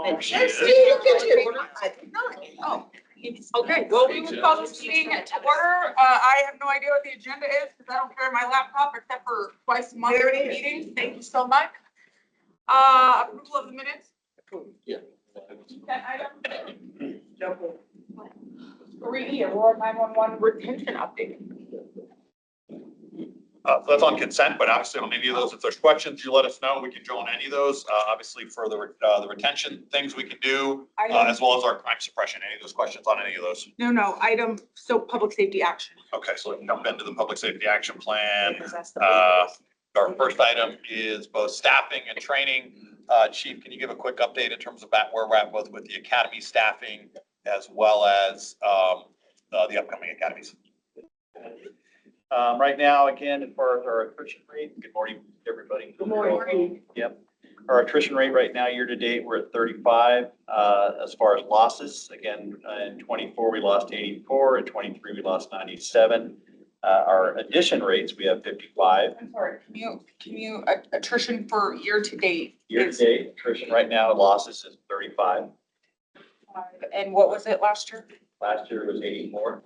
Okay, well, we will call this meeting to order. I have no idea what the agenda is because I don't carry my laptop except for twice a month meetings. Thank you so much. Approval of the minutes. Yeah. Consent item. 3, Aurora 911 retention update. So that's on consent, but obviously on any of those, if there's questions, you let us know. We can join any of those. Obviously for the retention things we can do, as well as our crime suppression, any of those questions on any of those. No, item, so public safety action. Okay, so we can jump into the public safety action plan. Our first item is both staffing and training. Chief, can you give a quick update in terms of where we're at both with the academy staffing as well as the upcoming academies? Right now, again, as far as our attrition rate, good morning, everybody. Good morning. Yep. Our attrition rate right now, year to date, we're at 35. As far as losses, again, in 24, we lost 84. In 23, we lost 97. Our addition rates, we have 55. I'm sorry, can you attrition for year to date? Year to date, attrition right now, losses is 35. And what was it last year? Last year was 84,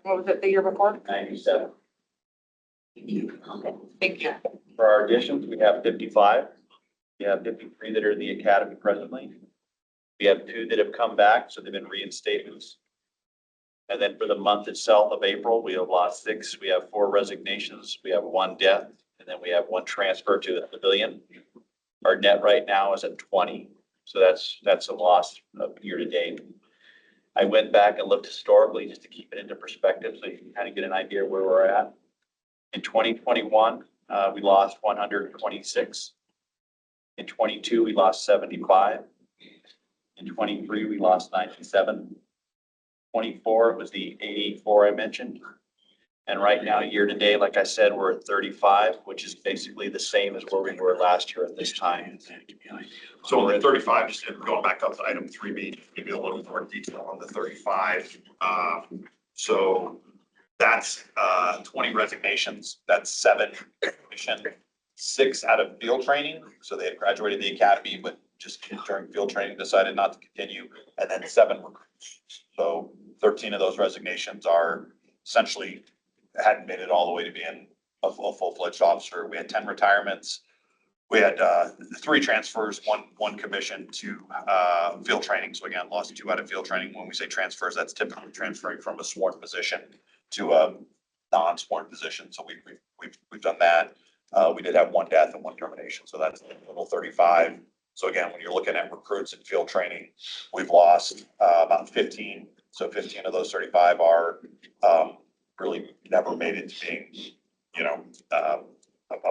What was it the year before? 97. Okay, thank you. For our additions, we have 55. We have 53 that are in the academy presently. We have 2 that have come back, so they've been reinstatements. And then for the month itself of April, we have lost 6. We have 4 resignations. We have 1 death, and then we have 1 transfer to the pavilion. Our net right now is at 20. So that's a loss of year to date. I went back and looked historically just to keep it into perspective so you can kind of get an idea where we're at. In 2021, we lost 126. In 22, we lost 75. In 23, we lost 97. 24, it was the 84 I mentioned. And right now, year to date, like I said, we're at 35, which is basically the same as where we were last year at this time. So on the 35, just going back up to item 3B, give you a little more detail on the 35. So that's 20 resignations. That's 7 commission, 6 out of field training. So they had graduated the academy, but just during field training decided not to continue. And then 7 recruits. So 13 of those resignations are essentially hadn't made it all the way to being a full-fledged officer. We had 10 retirements. We had 3 transfers, one commission to field training. So again, lost 2 out of field training. When we say transfers, that's typically transferring from a sworn position to a non-sworn position. So we've done that. We did have 1 death and 1 termination. So that's a little 35. So again, when you're looking at recruits and field training, we've lost about 15. So 15 of those 35 are really never made it to being, a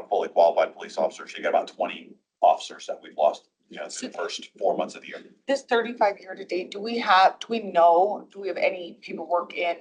fully qualified police officer. So you got about 20 officers that we've lost, in the first 4 months of the year. This 35 year to date, do we have any paperwork in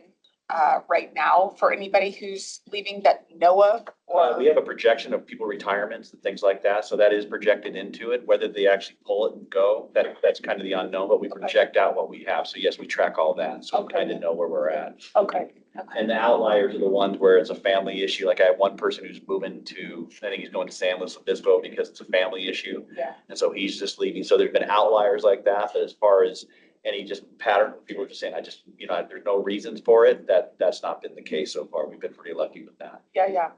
right now for anybody who's leaving that you know of? Or We have a projection of people retirements and things like that. So that is projected into it. Whether they actually pull it and go, that's kind of the unknown, but we project out what we have. So yes, we track all that. So we kind of know where we're at. Okay. And the outliers are the ones where it's a family issue. Like I have one person who's moving to, I think he's going to San Luis Obispo because it's a family issue. Yeah. And so he's just leaving. So there's been outliers like that. But as far as any just pattern, people are just saying, there's no reasons for it. That's not been the case so far. We've been pretty lucky with that. Yeah.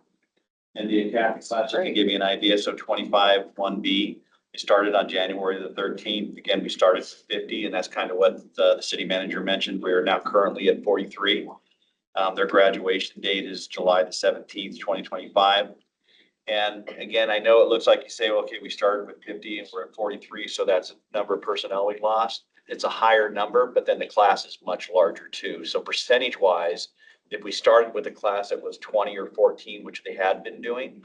And the academy class, just to give you an idea, so 25 1B, we started on January the 13th. Again, we started with 50, and that's kind of what the city manager mentioned. We are now currently at 43. Their graduation date is July the 17th, 2025. And again, I know it looks like you say, well, okay, we started with 50 and we're at 43, so that's a number of personnel we lost. It's a higher number, but then the class is much larger too. So percentage wise, if we started with a class that was 20 or 14, which they had been doing,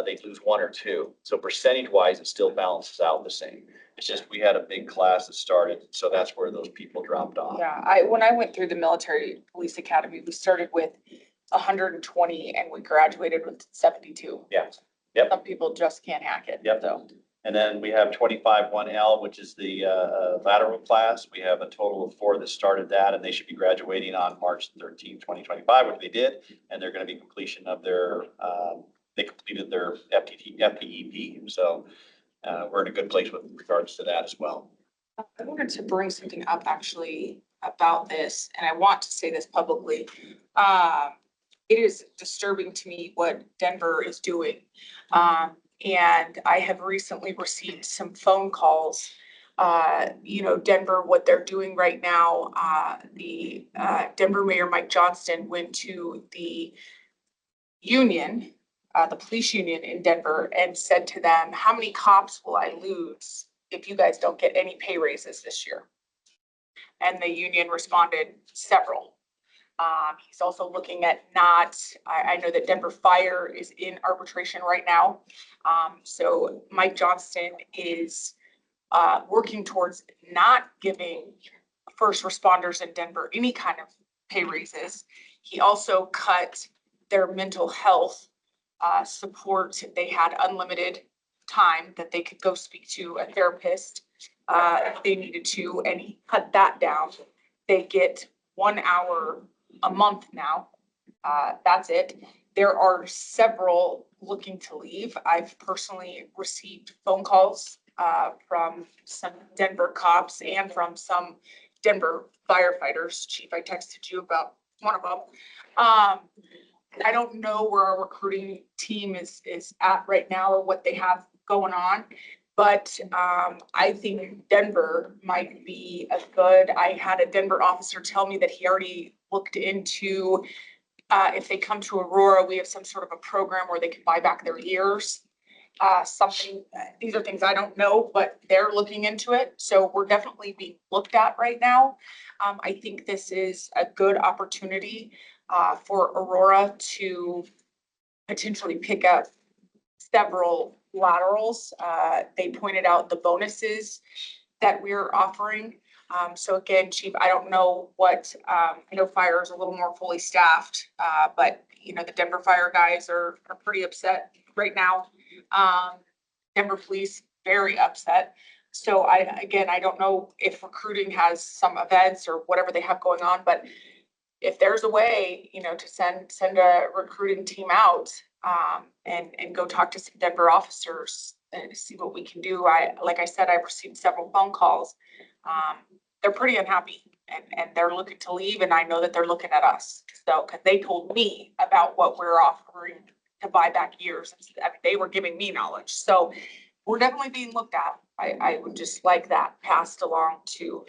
they'd lose 1 or 2. So percentage wise, it still balances out the same. It's just, we had a big class that started, so that's where those people dropped off. Yeah, when I went through the military police academy, we started with 120 and we graduated with 72. Yeah. Yep. Some people just can't hack it. Yep. So. And then we have 25 1L, which is the lateral class. We have a total of 4 that started that, and they should be graduating on March 13th, 2025, which they did. And they're going to be completion of their, they completed their FPEP. So we're in a good place with regards to that as well. I wanted to bring something up actually about this, and I want to say this publicly. It is disturbing to me what Denver is doing. And I have recently received some phone calls. Denver, what they're doing right now, the Denver Mayor Mike Johnston went to the union, the police union in Denver, and said to them, how many cops will I lose if you guys don't get any pay raises this year? And the union responded, several. He's also looking at I know that Denver Fire is in arbitration right now. So Mike Johnston is working towards not giving first responders in Denver any kind of pay raises. He also cut their mental health support. They had unlimited time that they could go speak to a therapist if they needed to, and he cut that down. They get 1 hour a month now. That's it. There are several looking to leave. I've personally received phone calls from some Denver cops and from some Denver firefighters. Chief, I texted you about one of them. I don't know where our recruiting team is at right now or what they have going on. But I think Denver might be I had a Denver officer tell me that he already looked into if they come to Aurora, we have some sort of a program where they can buy back their ears. These are things I don't know, but they're looking into it. So we're definitely being looked at right now. I think this is a good opportunity for Aurora to potentially pick up several laterals. They pointed out the bonuses that we're offering. So again, Chief, I don't know I know fire is a little more fully staffed, but the Denver fire guys are pretty upset right now. Denver police, very upset. So I don't know if recruiting has some events or whatever they have going on, but if there's a way, to send a recruiting team out, and go talk to some Denver officers and see what we can do. Like I said, I've received several phone calls. They're pretty unhappy and they're looking to leave, and I know that they're looking at us. So, cause they told me about what we're offering to buy back years. I mean, they were giving me knowledge. So we're definitely being looked at. I would just like that passed along to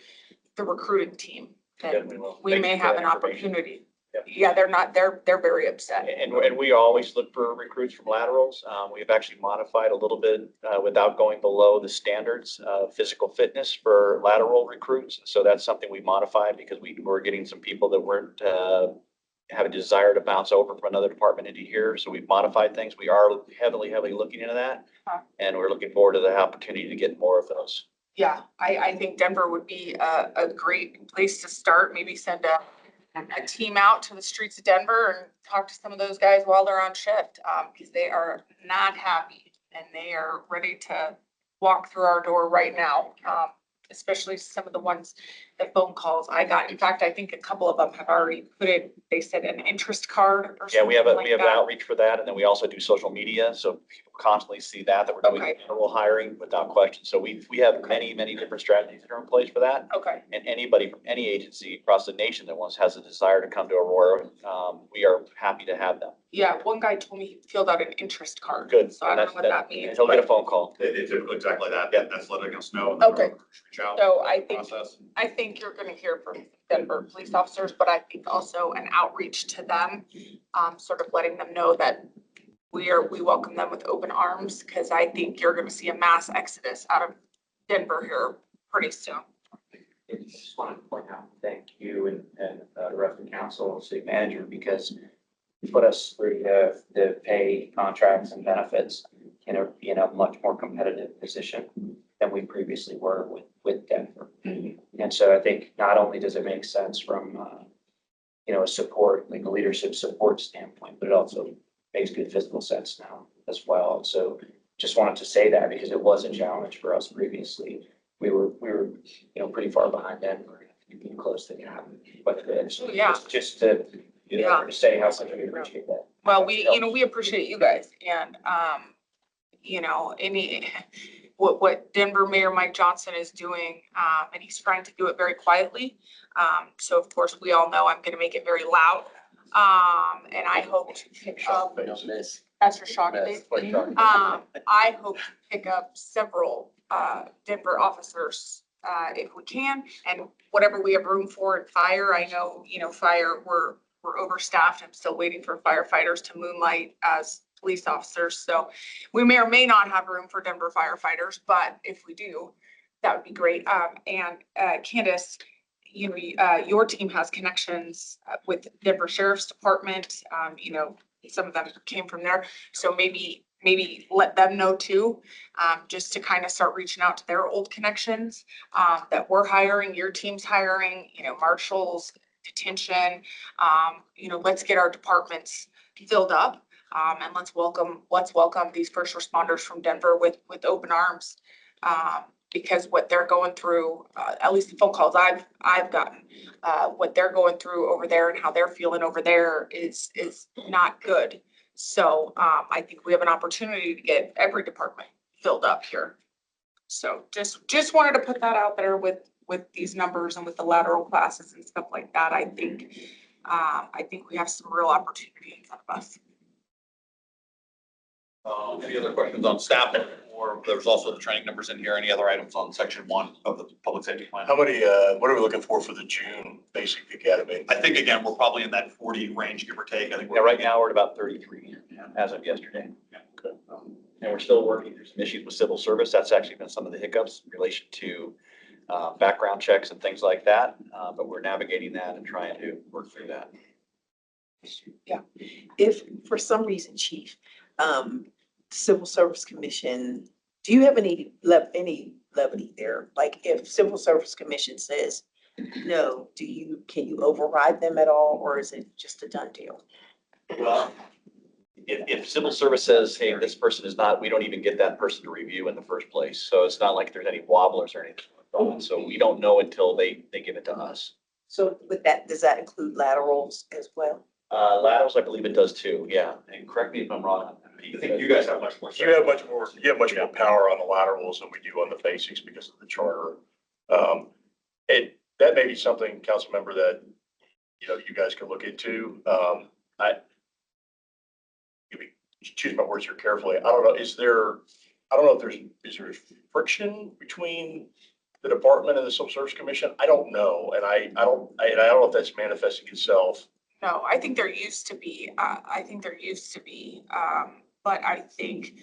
the recruiting team. That we may have an opportunity. Yeah, they're very upset. And we always look for recruits from laterals. We've actually modified a little bit without going below the standards of physical fitness for lateral recruits. So that's something we modified because we were getting some people that weren't have a desire to bounce over from another department into here. So we've modified things. We are heavily looking into that. And we're looking forward to the opportunity to get more of those. Yeah, I think Denver would be a great place to start. Maybe send a team out to the streets of Denver and talk to some of those guys while they're on shift, because they are not happy and they are ready to walk through our door right now. Especially some of the phone calls I got. In fact, I think a couple of them have already they said an interest card or something. Yeah, we have outreach for that, and then we also do social media, so people constantly see that we're doing general hiring without question. So we have many different strategies that are in place for that. Okay. And anybody from any agency across the nation that has a desire to come to Aurora, we are happy to have them. Yeah, one guy told me he filled out an interest card. Good. So I don't know what that means. He'll get a phone call. They do exactly that. Yeah. That's letting us know. Okay. Reach out. So I think you're gonna hear from Denver police officers, but I think also an outreach to them, sort of letting them know that we welcome them with open arms, because I think you're gonna see a mass exodus out of Denver here pretty soon. I just want to point out, thank you and the rest of the council, city manager, because you put us through the pay contracts and benefits in a much more competitive position than we previously were with Denver. And so I think not only does it make sense from, a support, like a leadership support standpoint, but it also makes good fiscal sense now as well. So just wanted to say that because it was a challenge for us previously. We were pretty far behind Denver, being close to the gap. But just to say how much we appreciate that. Well, we appreciate you guys, and what Denver Mayor Mike Johnson is doing, and he's trying to do it very quietly. So of course, we all know I'm gonna make it very loud. And I hope to pick up, that's your shock face. I hope to pick up several, Denver officers, if we can, and whatever we have room for in fire. I know, fire, we're overstaffed. I'm still waiting for firefighters to moonlight as police officers. So we may or may not have room for Denver firefighters, but if we do, that would be great. And Candace, your team has connections with Denver Sheriff's Department. Some of them came from there. So maybe let them know too, just to kind of start reaching out to their old connections, that we're hiring, your team's hiring, marshals, detention. Let's get our departments filled up. And let's welcome these first responders from Denver with open arms. Because what they're going through, at least the phone calls I've gotten, what they're going through over there and how they're feeling over there is not good. So I think we have an opportunity to get every department filled up here. So just wanted to put that out there with these numbers and with the lateral classes and stuff like that. I think we have some real opportunity in front of us. Any other questions on staffing, or there's also the training numbers in here, any other items on section 1 of the public safety plan? How many, what are we looking for the June basic academy? I think again, we're probably in that 40 range, give or take. I think Yeah, right now we're at about 33 as of yesterday. Okay. And we're still working through some issues with civil service. That's actually been some of the hiccups in relation to background checks and things like that. But we're navigating that and trying to work through that. Yeah, if for some reason, Chief, Civil Service Commission, do you have any levity there? Like if Civil Service Commission says no, can you override them at all, or is it just a done deal? Well, if civil service says, hey, this person is not, we don't even get that person to review in the first place. So it's not like there's any wobblers or anything. So we don't know until they give it to us. So with that, does that include laterals as well? Laterals, I believe it does too. Yeah. And correct me if I'm wrong. I think you guys have much more. You have much more power on the laterals than we do on the basics because of the charter. That may be something, council member, that, you guys could look into. Choose my words here carefully. I don't know, is there friction between the department and the Civil Service Commission? I don't know. And I don't know if that's manifesting itself. No, I think there used to be, but I think,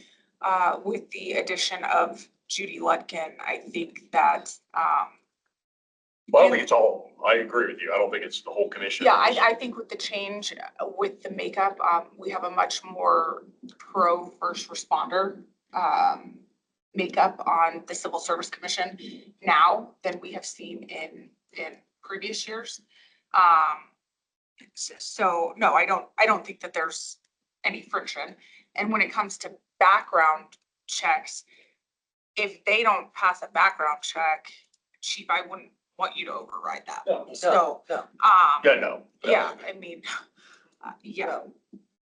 with the addition of Judy Ludkin, I think that, Well, I don't think it's all, I agree with you. I don't think it's the whole commission. yeah, I think with the change, with the makeup, we have a much more pro first responder, makeup on the Civil Service Commission now than we have seen in previous years. So no, I don't think that there's any friction. And when it comes to background checks, if they don't pass a background check, Chief, I wouldn't want you to override that. So, No. Yeah, no. yeah, I mean, yeah.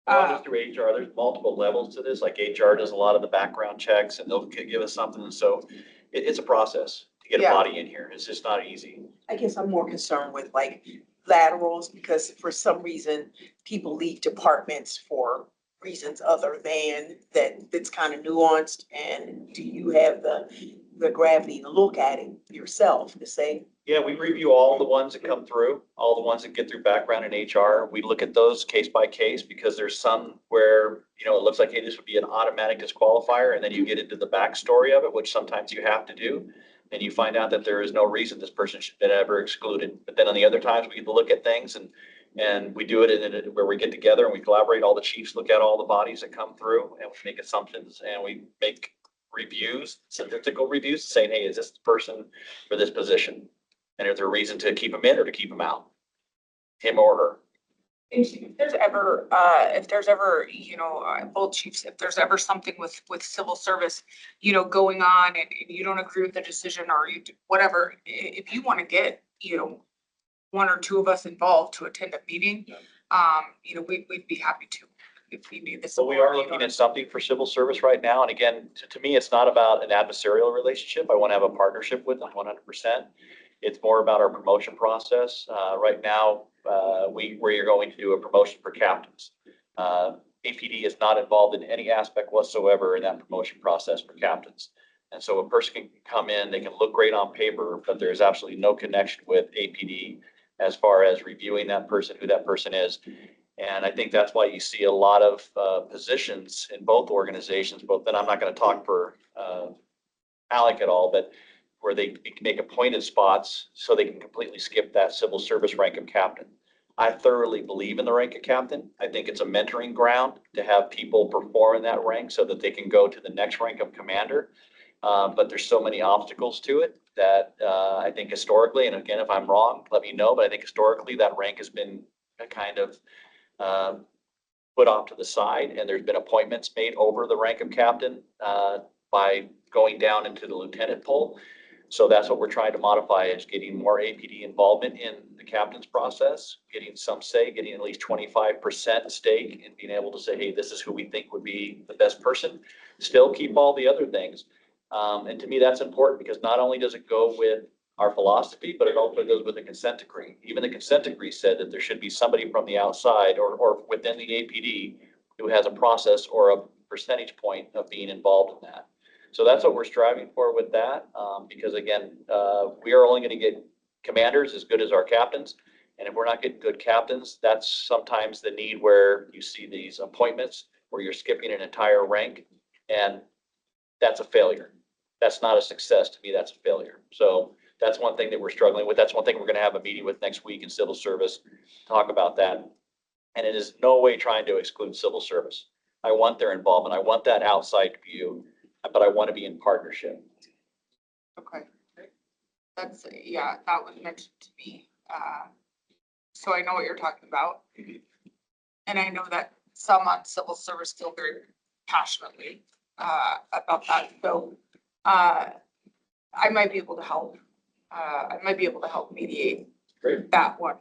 Well, just through HR, there's multiple levels to this. Like HR does a lot of the background checks and they'll give us something. And so it's a process to get a Yeah. body in here. It's just not easy. I guess I'm more concerned with like laterals, because for some reason, people leave departments for reasons other than that's kind of nuanced. And do you have the gravity to look at it yourself to say, Yeah, we review all the ones that come through, all the ones that get through background in HR. We look at those case by case because there's some where, it looks like, hey, this would be an automatic disqualifier. And then you get into the backstory of it, which sometimes you have to do. And you find out that there is no reason this person should have been ever excluded. But then on the other times, we get to look at things and we do it where we get together and we collaborate. All the chiefs look at all the bodies that come through and we make assumptions and we make reviews, statistical reviews, saying, hey, is this the person for this position? And is there a reason to keep him in or to keep him out? Him or her. If there's ever, both chiefs, if there's ever something with civil service, going on and you don't agree with the decision or whatever, if you want to get, one or two of us involved to attend a meeting, we'd be happy to. if we need this. So we are looking at something for civil service right now. And again, to me, it's not about an adversarial relationship. I want to have a partnership with them 100%. It's more about our promotion process. Right now, we are going to do a promotion for captains. APD is not involved in any aspect whatsoever in that promotion process for captains. And so a person can come in, they can look great on paper, but there's absolutely no connection with APD as far as reviewing that person, who that person is. And I think that's why you see a lot of positions in both organizations, then I'm not going to talk for Alec at all, but where they make appointed spots so they can completely skip that civil service rank of captain. I thoroughly believe in the rank of captain. I think it's a mentoring ground to have people perform in that rank so that they can go to the next rank of commander. But there's so many obstacles to it that I think historically, and again, if I'm wrong, let me know, but I think historically that rank has been kind of put off to the side, and there's been appointments made over the rank of captain by going down into the lieutenant poll. So that's what we're trying to modify, is getting more APD involvement in the captain's process, getting some say, getting at least 25% stake and being able to say, hey, this is who we think would be the best person. Still keep all the other things. And to me, that's important because not only does it go with our philosophy, but it also goes with the consent decree. Even the consent decree said that there should be somebody from the outside or within the APD who has a process or a percentage point of being involved in that. So that's what we're striving for with that, because again, we are only going to get commanders as good as our captains. And if we're not getting good captains, that's sometimes the need where you see these appointments where you're skipping an entire rank, and that's a failure. That's not a success. To me, that's a failure. So that's one thing that we're struggling with. That's one thing we're going to have a meeting with next week in civil service, talk about that. And it is no way trying to exclude civil service. I want their involvement. I want that outside view, but I want to be in partnership. Okay. That's, yeah, that was mentioned to me. So I know what you're talking about. And I know that some on civil service feel very passionately about that. So I might be able to help. I might be able to help mediate Great. that one.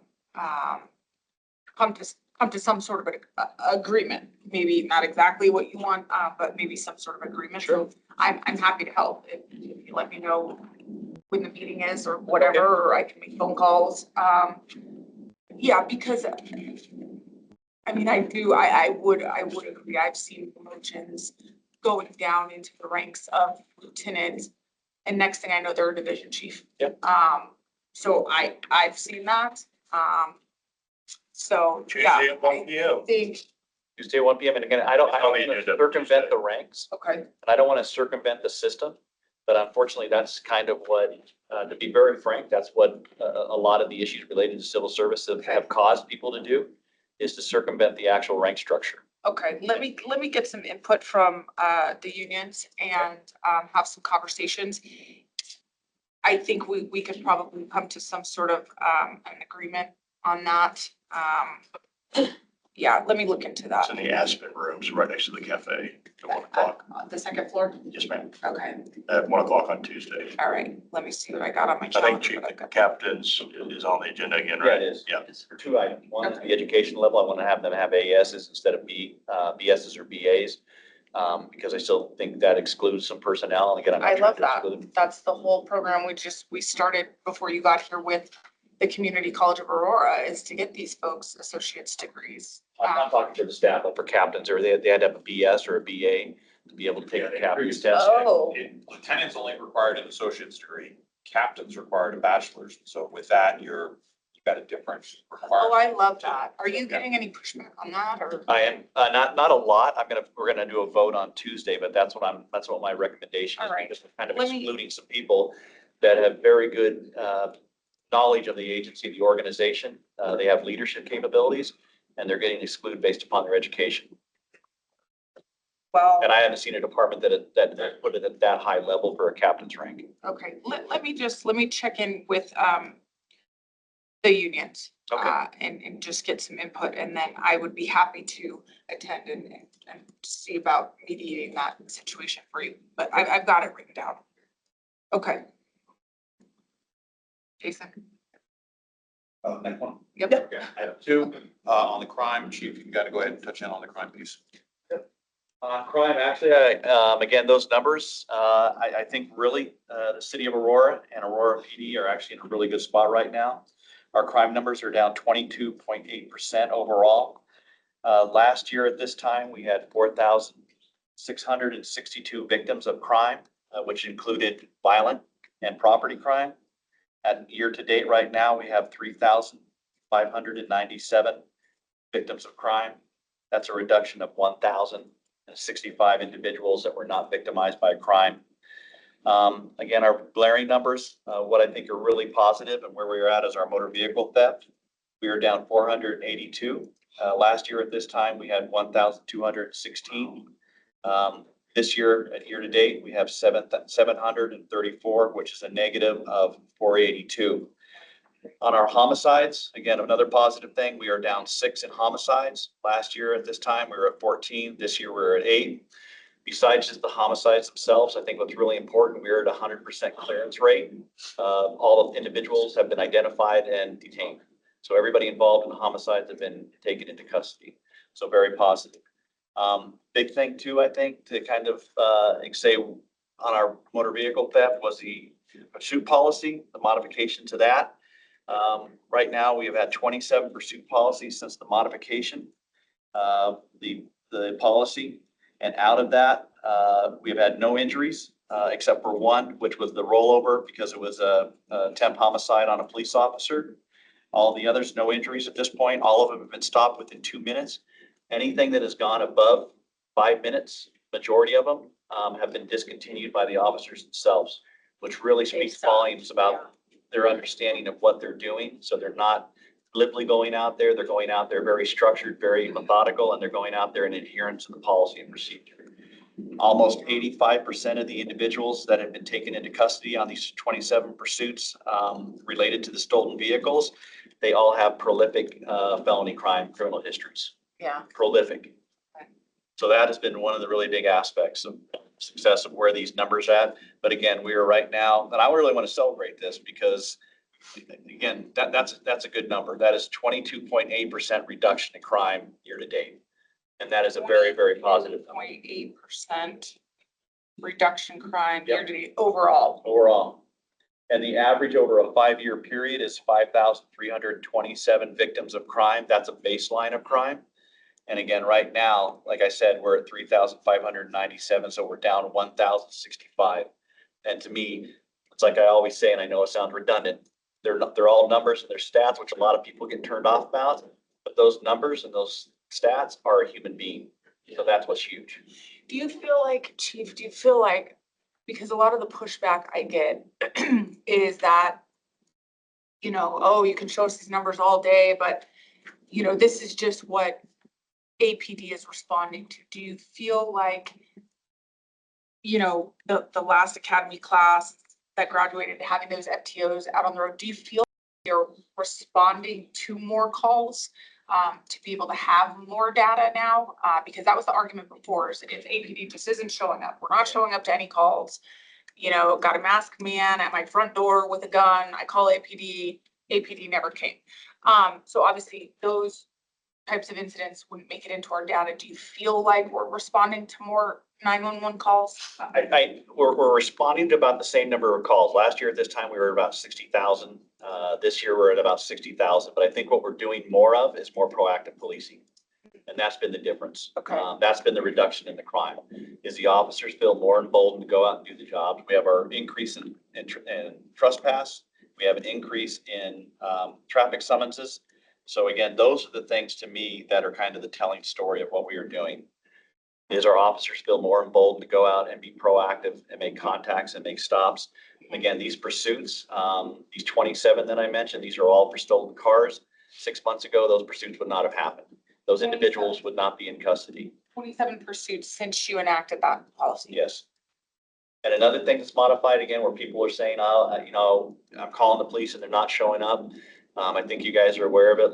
Come to some sort of agreement. Maybe not exactly what you want, but maybe some sort of agreement. Sure. So I'm happy to help if you let me know when the meeting is or whatever, or I can make phone calls. Yeah, because I mean, I would agree. I've seen promotions going down into the ranks of lieutenant, and next thing I know, they're a division chief. Yep. So I've seen that. So, yeah. Tuesday at 1 p.m. I think, Tuesday, 1 p.m. And again, I don't want to circumvent the ranks, okay, and I don't want to circumvent the system. But unfortunately, that's kind of what, to be very frank, that's what a lot of the issues related to civil service have caused people to do, is to circumvent the actual rank structure. okay. Let me get some input from the unions and have some conversations. I think we could probably come to some sort of an agreement on that. Yeah, let me look into that. It's in the Aspen rooms right next to the cafe at 1 o'clock. The second floor? Yes, ma'am. Okay, At 1 o'clock on Tuesday. all right. Let me see what I got on my I calendar. think chief but I've got- captains is on the agenda again, Yeah, right? it is. Yeah. It's for 2 items. One is the education level. I want to have them have ASs instead of BSs or BAs. Because I still think that excludes some personnel. And again, I'm I not love trying to that. exclude. That's the whole program. We started before you got here with the Community College of Aurora, is to get these folks associate's degrees. I'm not talking for the staff, but for captains, or they had to have a BS or a BA to be able to take the captain's test. Oh, Lieutenant's only required an associate's degree. Captain's required a bachelor's. So with that, you've got a different oh, requirement. I love that. Are you getting any pushback on that, or? I am, not a lot. We're gonna do a vote on Tuesday, but that's what my recommendation is. All right. Because we're kind of Let me- excluding some people that have very good, knowledge of the agency, the organization. They have leadership capabilities, and they're getting excluded based upon their education. Well, And I haven't seen a department that put it at that high level for a captain's rank. okay, let me check in with, the unions. Okay. And just get some input, and then I would be happy to attend and see about mediating that situation for you, but I've got it written down. Okay. Jason? Next one. Yep. Okay, item 2, on the crime, chief, you gotta go ahead and touch in on the crime piece. Crime, actually, again, those numbers, I think really, the city of Aurora and Aurora PD are actually in a really good spot right now. Our crime numbers are down 22.8% overall. Last year at this time, we had 4,662 victims of crime, which included violent and property crime. At year to date right now, we have 3,597 victims of crime. That's a reduction of 1,065 individuals that were not victimized by a crime. Again, our glaring numbers, what I think are really positive and where we are at is our motor vehicle theft. We are down 482. Last year at this time, we had 1,216. This year, at year to date, we have 734, which is a negative of 482. On our homicides, again, another positive thing, we are down 6 in homicides. Last year at this time, we were at 14. This year, we're at 8. Besides just the homicides themselves, I think what's really important, we're at 100% clearance rate. All of the individuals have been identified and detained. So everybody involved in the homicides have been taken into custody. So very positive. Big thing too, I think, to kind of say on our motor vehicle theft was the pursuit policy, the modification to that. Right now, we have had 27 pursuit policies since the modification, the policy. And out of that, we have had no injuries, except for one, which was the rollover because it was a attempt homicide on a police officer. All the others, no injuries at this point. All of them have been stopped within 2 minutes. Anything that has gone above 5 minutes, majority of them, have been discontinued by the officers themselves, which really speaks volumes about their understanding of what they're doing. So they're not glibly going out there. They're going out there very structured, very methodical, and they're going out there in adherence to the policy and procedure. Almost 85% of the individuals that have been taken into custody on these 27 pursuits related to the stolen vehicles, they all have prolific felony crime criminal histories. Yeah. Prolific. So that has been one of the really big aspects of success of where these numbers at. But again, we are right now, and I really want to celebrate this because again, that's a good number. That is 22.8% reduction in crime year to date. And that is a very, very positive number. 0.8% reduction crime year to date overall. Overall. And the average over a 5-year period is 5,327 victims of crime. That's a baseline of crime. And again, right now, like I said, we're at 3,597, so we're down 1,065. And to me, it's like I always say, and I know it sounds redundant, they're all numbers and they're stats, which a lot of people get turned off about. But those numbers and those stats are a human being. So that's what's huge. Do you feel like, Chief, because a lot of the pushback I get is that, oh, you can show us these numbers all day, but, this is just what APD is responding to. Do you feel like, the last academy class that graduated, having those FTOs out on the road, do you feel you're responding to more calls to be able to have more data now? Because that was the argument before, is if APD just isn't showing up, we're not showing up to any calls. Got a masked man at my front door with a gun. I call APD. APD never came. So obviously those types of incidents wouldn't make it into our data. Do you feel like we're responding to more 911 calls? We're responding to about the same number of calls. Last year at this time, we were at about 60,000. This year, we're at about 60,000. But I think what we're doing more of is more proactive policing. And that's been the difference. Okay. That's been the reduction in the crime, is the officers feel more emboldened to go out and do the job. We have our increase in trespass. We have an increase in traffic summonses. So again, those are the things to me that are kind of the telling story of what we are doing, is our officers feel more emboldened to go out and be proactive and make contacts and make stops. Again, these pursuits, these 27 that I mentioned, these are all for stolen cars. 6 months ago, those pursuits would not have happened. Those individuals would not be in custody. 27 pursuits since you enacted that policy. Yes. And another thing that's modified again, where people are saying, I'm calling the police and they're not showing up. I think you guys are aware of it.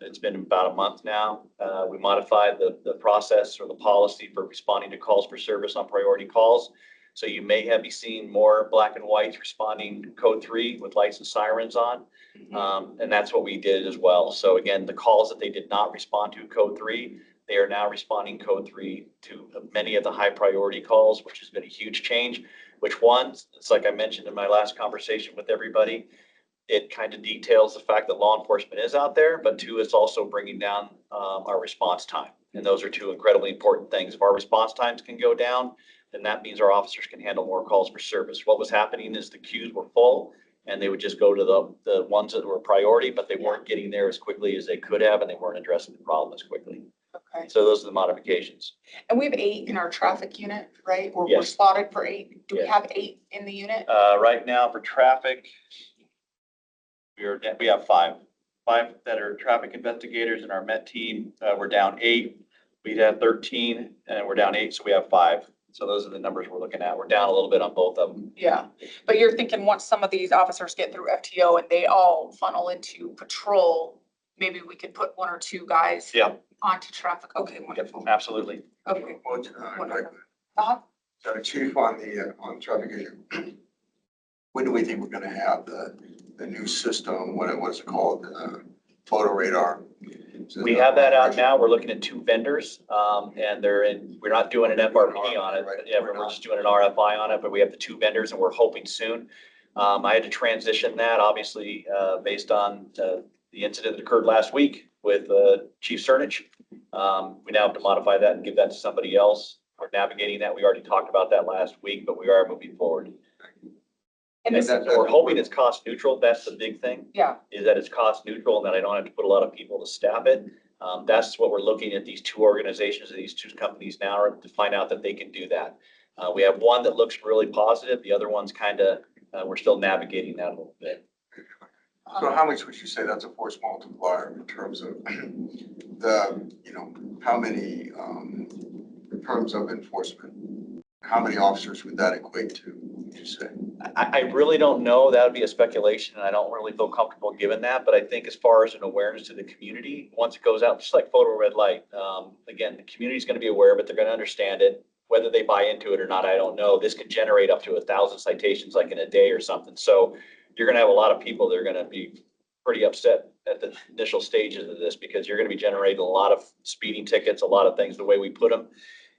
It's been about a month now. We modified the process or the policy for responding to calls for service on priority calls. So you may have seen more black and whites responding code 3 with lights and sirens on. And that's what we did as well. So again, the calls that they did not respond to code 3, they are now responding code 3 to many of the high priority calls, which has been a huge change. Which one, it's like I mentioned in my last conversation with everybody, it kind of details the fact that law enforcement is out there, but 2, it's also bringing down our response time. And those are 2 incredibly important things. If our response times can go down, then that means our officers can handle more calls for service. What was happening is the queues were full and they would just go to the ones that were priority, but they weren't getting there as quickly as they could have, and they weren't addressing the problem as quickly. Okay. So those are the modifications. And we have 8 in our traffic unit, right? Or we're Yes. spotted for 8. Do we Yes. have 8 in the unit? Right now for traffic, we have 5 that are traffic investigators in our Met team. We're down 8. We'd had 13 and we're down 8, so we have 5. So those are the numbers we're looking at. We're down a little bit on both of them. Yeah, but you're thinking once some of these officers get through FTO and they all funnel into patrol, maybe we could put 1 or 2 guys Yeah, onto traffic. Okay, wonderful. absolutely. Okay. Well, Wonderful. Uh-huh. so Chief, on traffic, when do we think we're gonna have the new system, what is it called, photo radar? We have that out now. We're looking at 2 vendors, and we're not doing an FRP on it. Yeah, we're just doing an RFI on it, but we have the 2 vendors and we're hoping soon. I had to transition that, obviously, based on the incident that occurred last week with Chief Cernich. We now have to modify that and give that to somebody else. We're navigating that. We already talked about that last week, but we are moving forward. And this, And we're hoping it's cost neutral. That's the big thing, yeah, is that it's cost neutral and that I don't have to put a lot of people to staff it. That's what we're looking at these 2 organizations and these 2 companies now to find out that they can do that. We have one that looks really positive. The other one's kind of, we're still navigating that a little bit. So how much would you say that's a force multiplier in terms of how many, in terms of enforcement? How many officers would that equate to, would you say? I really don't know. That would be a speculation, and I don't really feel comfortable giving that. But I think as far as an awareness to the community, once it goes out, just like photo red light, again, the community's going to be aware of it. They're going to understand it. Whether they buy into it or not, I don't know. This could generate up to 1,000 citations like in a day or something. So you're going to have a lot of people that are going to be pretty upset at the initial stages of this, because you're going to be generating a lot of speeding tickets, a lot of things, the way we put them.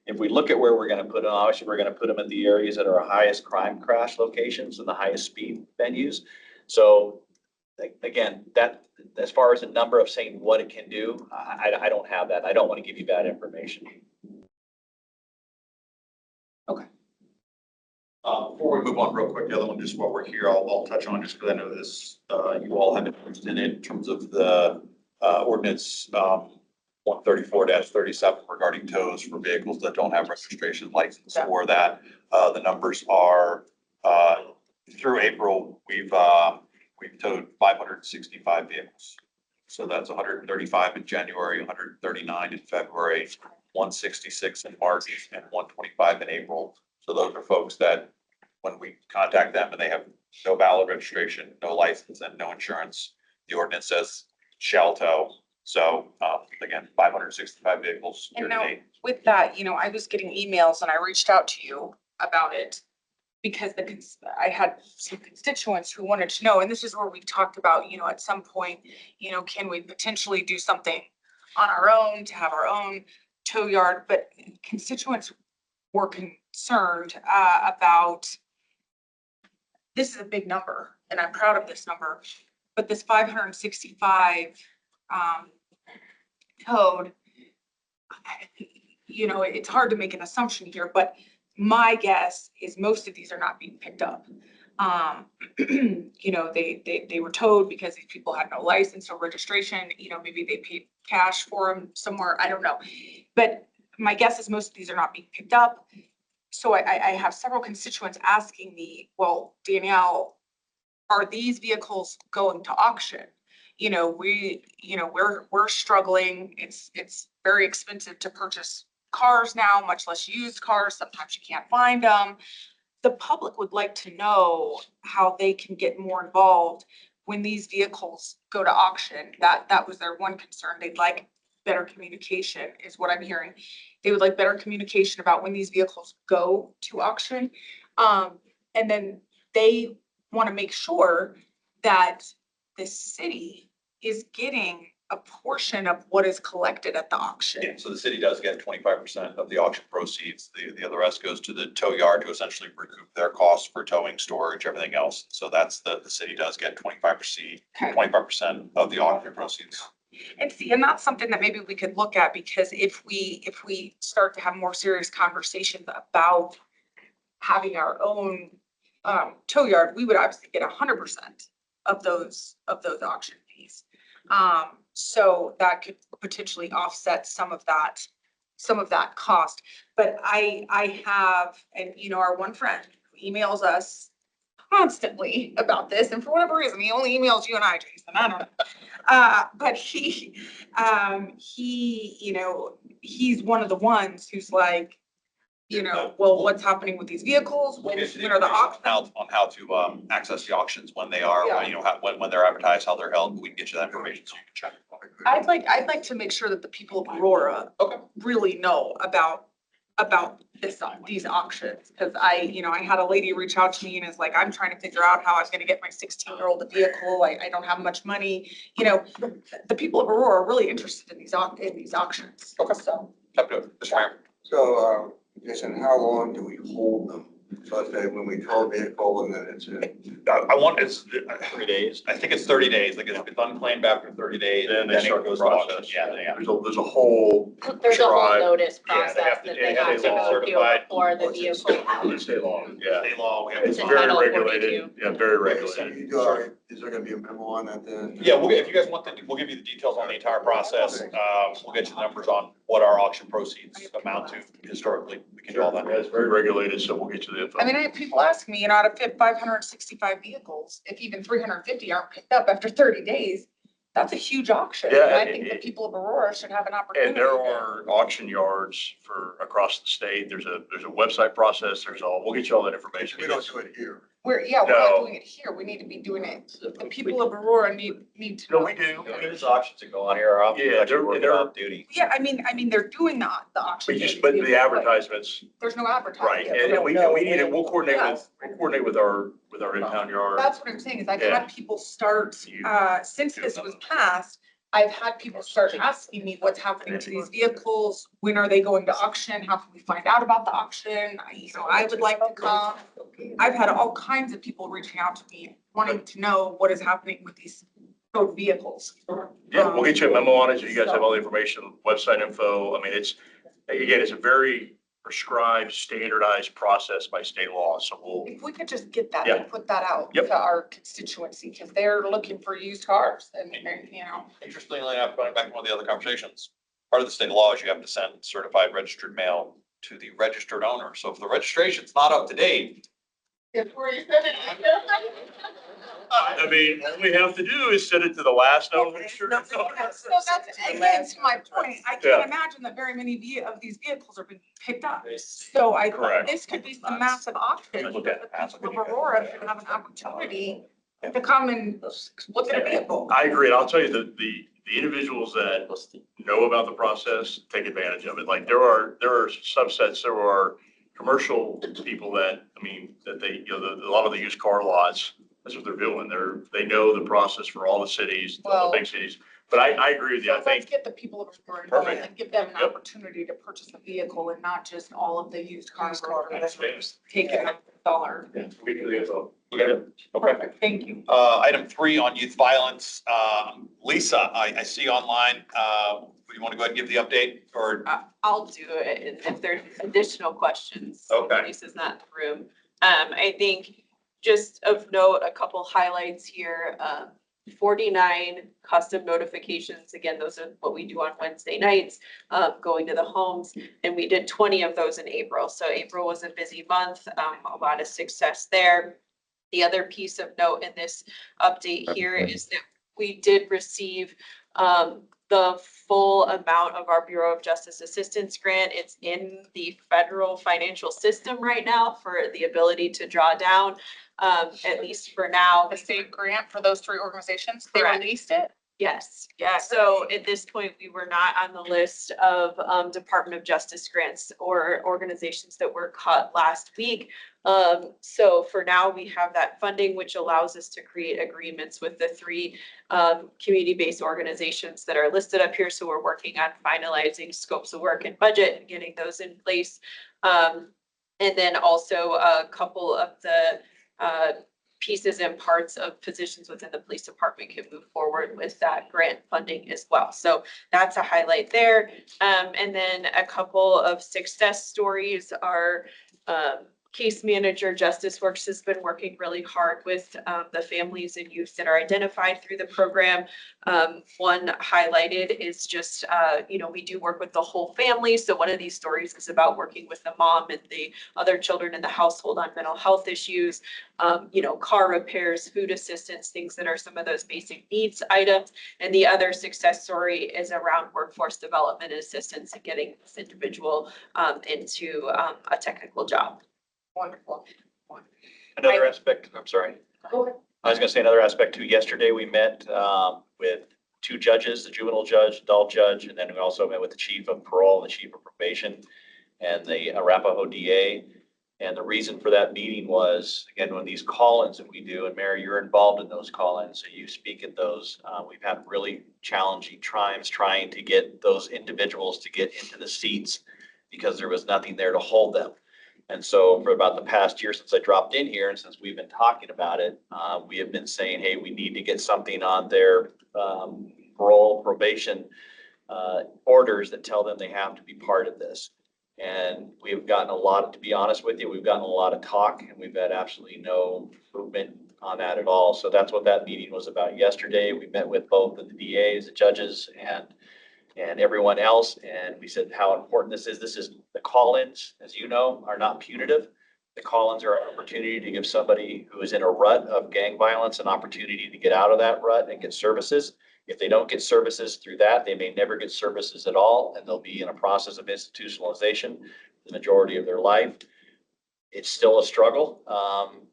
If we look at where we're going to put them, obviously we're going to put them at the areas that are our highest crime crash locations and the highest speed venues. So again, that, as far as a number of saying what it can do, I don't have that. I don't want to give you bad information. Before we move on real quick, the other one, just while we're here, I'll touch on, just because I know this, you all have interest in it, in terms of the ordinance 134-37 regarding tows for vehicles that don't have registration license, Yeah. or that the numbers are through April, we've towed 565 vehicles. So that's 135 in January, 139 in February, 166 in March, and 125 in April. So those are folks that, when we contact them and they have no valid registration, no license, and no insurance, the ordinance says shall tow. So again, 565 vehicles year And to now, date. with that, I was getting emails and I reached out to you about it because I had some constituents who wanted to know, and this is where we've talked about, at some point, can we potentially do something on our own to have our own tow yard? But constituents were concerned about, this is a big number and I'm proud of this number, but this 565 towed, it's hard to make an assumption here, but my guess is most of these are not being picked up. They were towed because these people had no license or registration, maybe they paid cash for them somewhere, I don't know. But my guess is most of these are not being picked up. So I have several constituents asking me, well, Danielle, are these vehicles going to auction? We're struggling. It's very expensive to purchase cars now, much less used cars. Sometimes you can't find them. The public would like to know how they can get more involved when these vehicles go to auction. That was their one concern. They'd like better communication, is what I'm hearing. They would like better communication about when these vehicles go to auction. And then they want to make sure that the city is getting a portion of what is collected at the auction. Yeah, so the city does get 25% of the auction proceeds. The other rest goes to the tow yard to essentially recoup their costs for towing, storage, everything else. So that's the city does get 25%, Okay. 25% of the auction proceeds. And see, and that's something that maybe we could look at, because if we start to have more serious conversations about having our own tow yard, we would obviously get 100% of those auction fees. So that could potentially offset some of that cost. But I have, and you know, our one friend who emails us constantly about this, and for whatever reason, he only emails you and I, Jason, I don't know. But he, you know, he's one of the ones who's like, you know, well, what's happening with these vehicles? We'll When get you the are the information auctions? on how to access the auctions, when they are, Yeah. you know, when they're advertised, how they're held. We can get you that information so you can check. I'd like to make sure that the people of Aurora Okay. really know about these auctions. Cause you know, I had a lady reach out to me and is like, I'm trying to figure out how I'm gonna get my 16-year-old a vehicle. I don't have much money. You know, the people of Aurora are really interested in these auctions. Okay. So, Up to it. Mr. Mayor. So, Jason, how long do we hold them? So I say when we tow a vehicle and then it's, I want, it's, 3 days. I think it's 30 days. Like if it's unclaimed after 30 days, Then they then start it the goes process. to, yeah, There's a whole There's a whole Tribe. notice Yeah, they process have to- that they they have have to to be go through certified. before the vehicle. state law, yeah. state law. We have It's It's very Title regulated, 42. yeah, very so regulated. you do, is there gonna be a memo on that then? Yeah, if you guys want, we'll give you the details on the entire process. We'll get you the numbers on what our auction proceeds amount to historically. We can do all that. Yeah, it's very regulated, so we'll get you the info. I mean, I have people ask me, you know, out of 565 vehicles, if even 350 aren't picked up after 30 days, that's a huge auction. Yeah, And I and think the it- people of Aurora should have an opportunity. And there are auction yards for across the state. There's a website process. We'll get you all that information. We don't do it here. We're not No. doing it here. We need to be doing it. The people of Aurora need to No, know. we do. I mean, there's auctions that go on here. Our officers Yeah, actually they're- working they're- off duty. Yeah, I mean, they're doing the auction. But the advertisements, There's no advertising. right, and we need it, we'll coordinate with our in-town yard. That's what I'm saying, is I've Yeah. had people start, You- since this was passed, I've had people start asking me what's happening to these vehicles, when are they going to auction, how can we find out about the auction? I would like to come. I've had all kinds of people reaching out to me, wanting to know what is happening with these road vehicles. Yeah, we'll get you a memo on it, so you guys have all the information, website info. I mean, it's a very prescribed, standardized process by state law, so we'll, If we could just get that Yeah. and put that out Yep. to our constituency, because they're looking for used cars and, you know. Interestingly enough, going back to one of the other conversations, part of the state law is you have to send certified registered mail to the registered owner. So if the registration's not up to date, I mean, all we have to do is send it to the last known registered. So that's, again, to my point, I Yeah. can't imagine that very many of these vehicles are being picked up. So I thought Correct. this could be some massive auction. Look at that the people of Aurora should have an opportunity to come and look at a vehicle. I agree, and I'll tell you, the individuals that know about the process take advantage of it. Like, there are subsets, there are commercial people that, I mean, that they, you know, a lot of the used car lots, that's what they're doing. They know the process for all the cities, all Well- the big cities. But I agree with you, I Let's think, get the people of Aurora involved Perfect. and give them an Yep. opportunity to purchase a vehicle and not just all of the used cars. That's Taking a dollar. we get you the info. okay. Perfect, thank you. Item 3 on youth violence. Lisa, I see online, you want to go ahead and give the update or? I'll do it and if there's additional questions. Okay. Lisa's not in the room. I think just of note, a couple highlights here. 49 custom notifications. Again, those are what we do on Wednesday nights, going to the homes. And we did 20 of those in April. So April was a busy month, a lot of success there. The other piece of note in this update here is that we did receive the full amount of our Bureau of Justice Assistance grant. It's in the federal financial system right now for the ability to draw down, at least for now. The state grant for those 3 organizations, they Correct. released it? Yes, yeah, so at this point, we were not on the list of Department of Justice grants or organizations that were cut last week. So for now, we have that funding, which allows us to create agreements with the three community-based organizations that are listed up here. So we're working on finalizing scopes of work and budget and getting those in place. And then also a couple of the pieces and parts of positions within the police department can move forward with that grant funding as well. So that's a highlight there. And then a couple of success stories are case manager Justice Works has been working really hard with the families and youth that are identified through the program. One highlighted is just, we do work with the whole family. So one of these stories is about working with the mom and the other children in the household on mental health issues, car repairs, food assistance, things that are some of those basic needs items. And the other success story is around workforce development and assistance and getting this individual into a technical job. Wonderful. Another aspect, I'm sorry. Go ahead. I was gonna say another aspect too. Yesterday, we met with two judges, the juvenile judge, adult judge, and then we also met with the chief of parole and the chief of probation and the Arapahoe DA. And the reason for that meeting was, again, when these call-ins that we do, and Mary, you're involved in those call-ins, so you speak at those. We've had really challenging times trying to get those individuals to get into the seats because there was nothing there to hold them. And so for about the past year since I dropped in here and since we've been talking about it, we have been saying, hey, we need to get something on their parole probation orders that tell them they have to be part of this. And we've gotten a lot, to be honest with you, we've gotten a lot of talk and we've had absolutely no movement on that at all. So that's what that meeting was about yesterday. We met with both of the DAs, the judges, and everyone else. And we said how important this is. This is the call-ins, as you know, are not punitive. The call-ins are an opportunity to give somebody who is in a rut of gang violence an opportunity to get out of that rut and get services. If they don't get services through that, they may never get services at all, and they'll be in a process of institutionalization the majority of their life. It's still a struggle.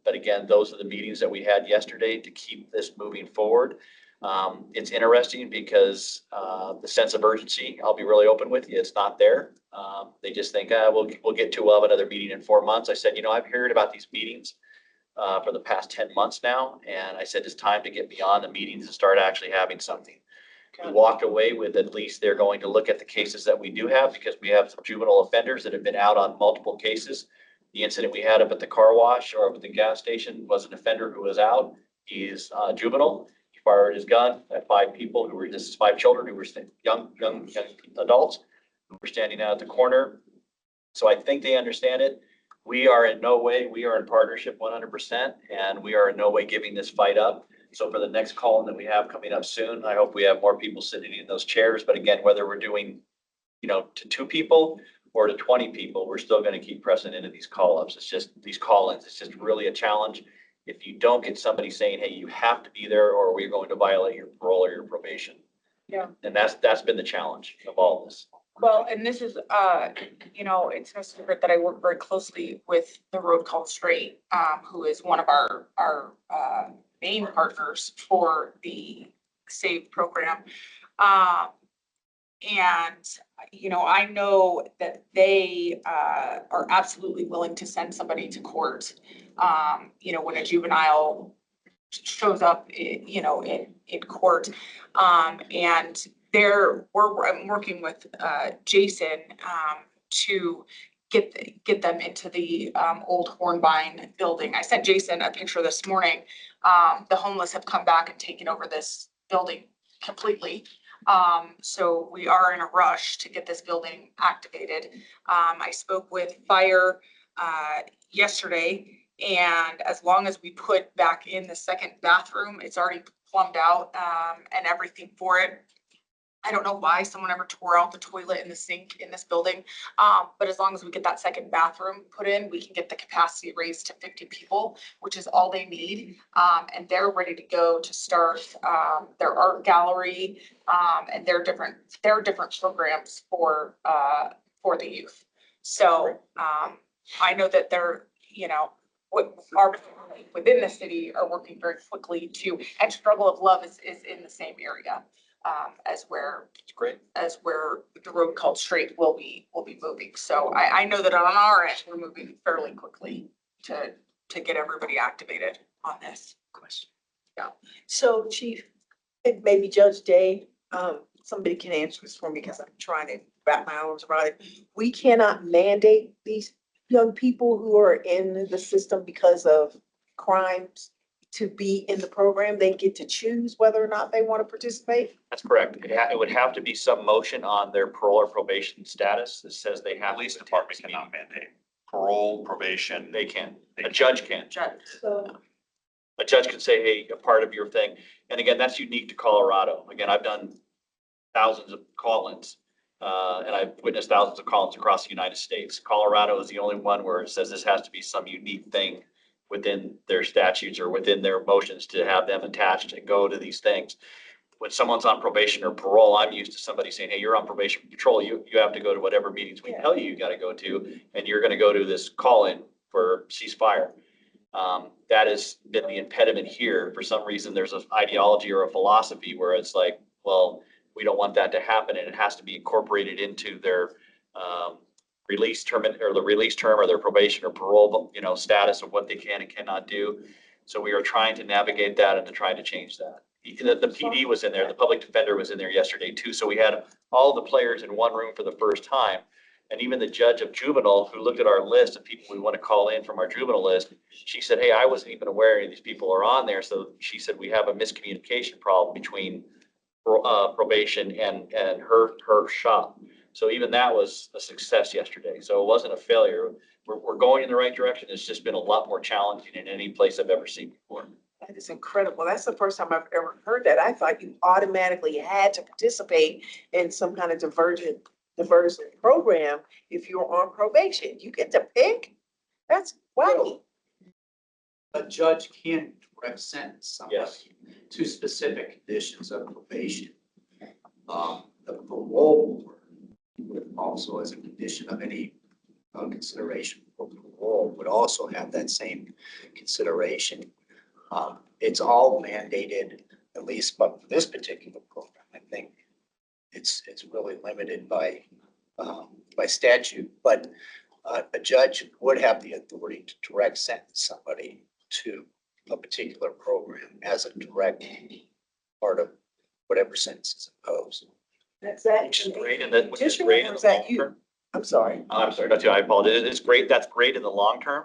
But again, those are the meetings that we had yesterday to keep this moving forward. It's interesting because the sense of urgency, I'll be really open with you, it's not there. They just think, we'll get to another meeting in 4 months. I said, I've heard about these meetings for the past 10 months now. And I said, it's time to get beyond the meetings and start actually having something. We walked away with at least they're going to look at the cases that we do have because we have some juvenile offenders that have been out on multiple cases. The incident we had up at the car wash or up at the gas station was an offender who was out. He's juvenile. He fired his gun at 5 people who were, this is 5 children who were young adults who were standing out at the corner. So I think they understand it. We are in no way, we are in partnership 100%, and we are in no way giving this fight up. So for the next call that we have coming up soon, I hope we have more people sitting in those chairs. But again, whether we're doing, to 2 people or to 20 people, we're still going to keep pressing into these call-ups. It's just these call-ins. It's just really a challenge. If you don't get somebody saying, hey, you have to be there or we're going to violate your parole or your probation. Yeah. And that's been the challenge of all this. Well, and this is, it's no secret that I work very closely with the Road Called Straight, who is one of our main partners for the SAVE program. I know that they are absolutely willing to send somebody to court, when a juvenile shows up, in court. And I'm working with Jason to get them into the old Hornbein building. I sent Jason a picture this morning. The homeless have come back and taken over this building completely. So we are in a rush to get this building activated. I spoke with fire yesterday, and as long as we put back in the second bathroom, it's already plumbed out and everything for it. I don't know why someone ever tore out the toilet and the sink in this building. But as long as we get that second bathroom put in, we can get the capacity raised to 50 people, which is all they need. And they're ready to go to start their art gallery and their different programs for the youth. So I know that they're, are within the city are working very quickly and Struggle of Love is in the same area. As where the Road Called Straight will be moving. So I know that on our end, we're moving fairly quickly. to get everybody activated on this. Question. Yeah. So Chief, and maybe Judge Day, somebody can answer this for me because I'm trying to wrap my arms around it. We cannot mandate these young people who are in the system because of crimes to be in the program. They get to choose whether or not they want to participate. That's correct. It would have to be some motion on their parole or probation status that says they have. Police to attend department this meeting. cannot mandate parole, probation. They can. A judge can. Judge. So A judge can say, hey, a part of your thing. And again, that's unique to Colorado. Again, I've done thousands of call-ins. And I've witnessed thousands of call-ins across the United States. Colorado is the only one where it says this has to be some unique thing within their statutes or within their motions to have them attached and go to these things. When someone's on probation or parole, I'm used to somebody saying, hey, you're on probation patrol. You have to go to whatever meetings we tell you got to go to, and you're going to go to this call-in for ceasefire. That has been the impediment here. For some reason, there's an ideology or a philosophy where it's like, well, we don't want that to happen, and it has to be incorporated into their release term or the release term or their probation or parole, status of what they can and cannot do. So we are trying to navigate that and to try to change that. The PD was in there, the public defender was in there yesterday too. So we had all the players in one room for the first time. And even the judge of juvenile who looked at our list of people we want to call in from our juvenile list, she said, hey, I wasn't even aware any of these people are on there. So she said, we have a miscommunication problem between probation and her shop. So even that was a success yesterday. So it wasn't a failure. We're going in the right direction. It's just been a lot more challenging than any place I've ever seen before. that is incredible. That's the first time I've ever heard that. I thought you automatically had to participate in some kind of diversion program if you're on probation. You get to pick? That's wacky. A judge can direct sentence Yes. somebody to specific conditions of probation. The parole board would also, as a condition of any consideration for parole, would also have that same consideration. It's all mandated, at least but for this particular program. I think it's really limited by statute, but a judge would have the authority to direct sentence somebody to a particular program as a direct part of whatever sentence is imposed. That's that. Which is great in the, which is Judicial, great or in is the that long you? term. I'm sorry. I'm sorry, not you, I apologize. It's great. That's great in the long term.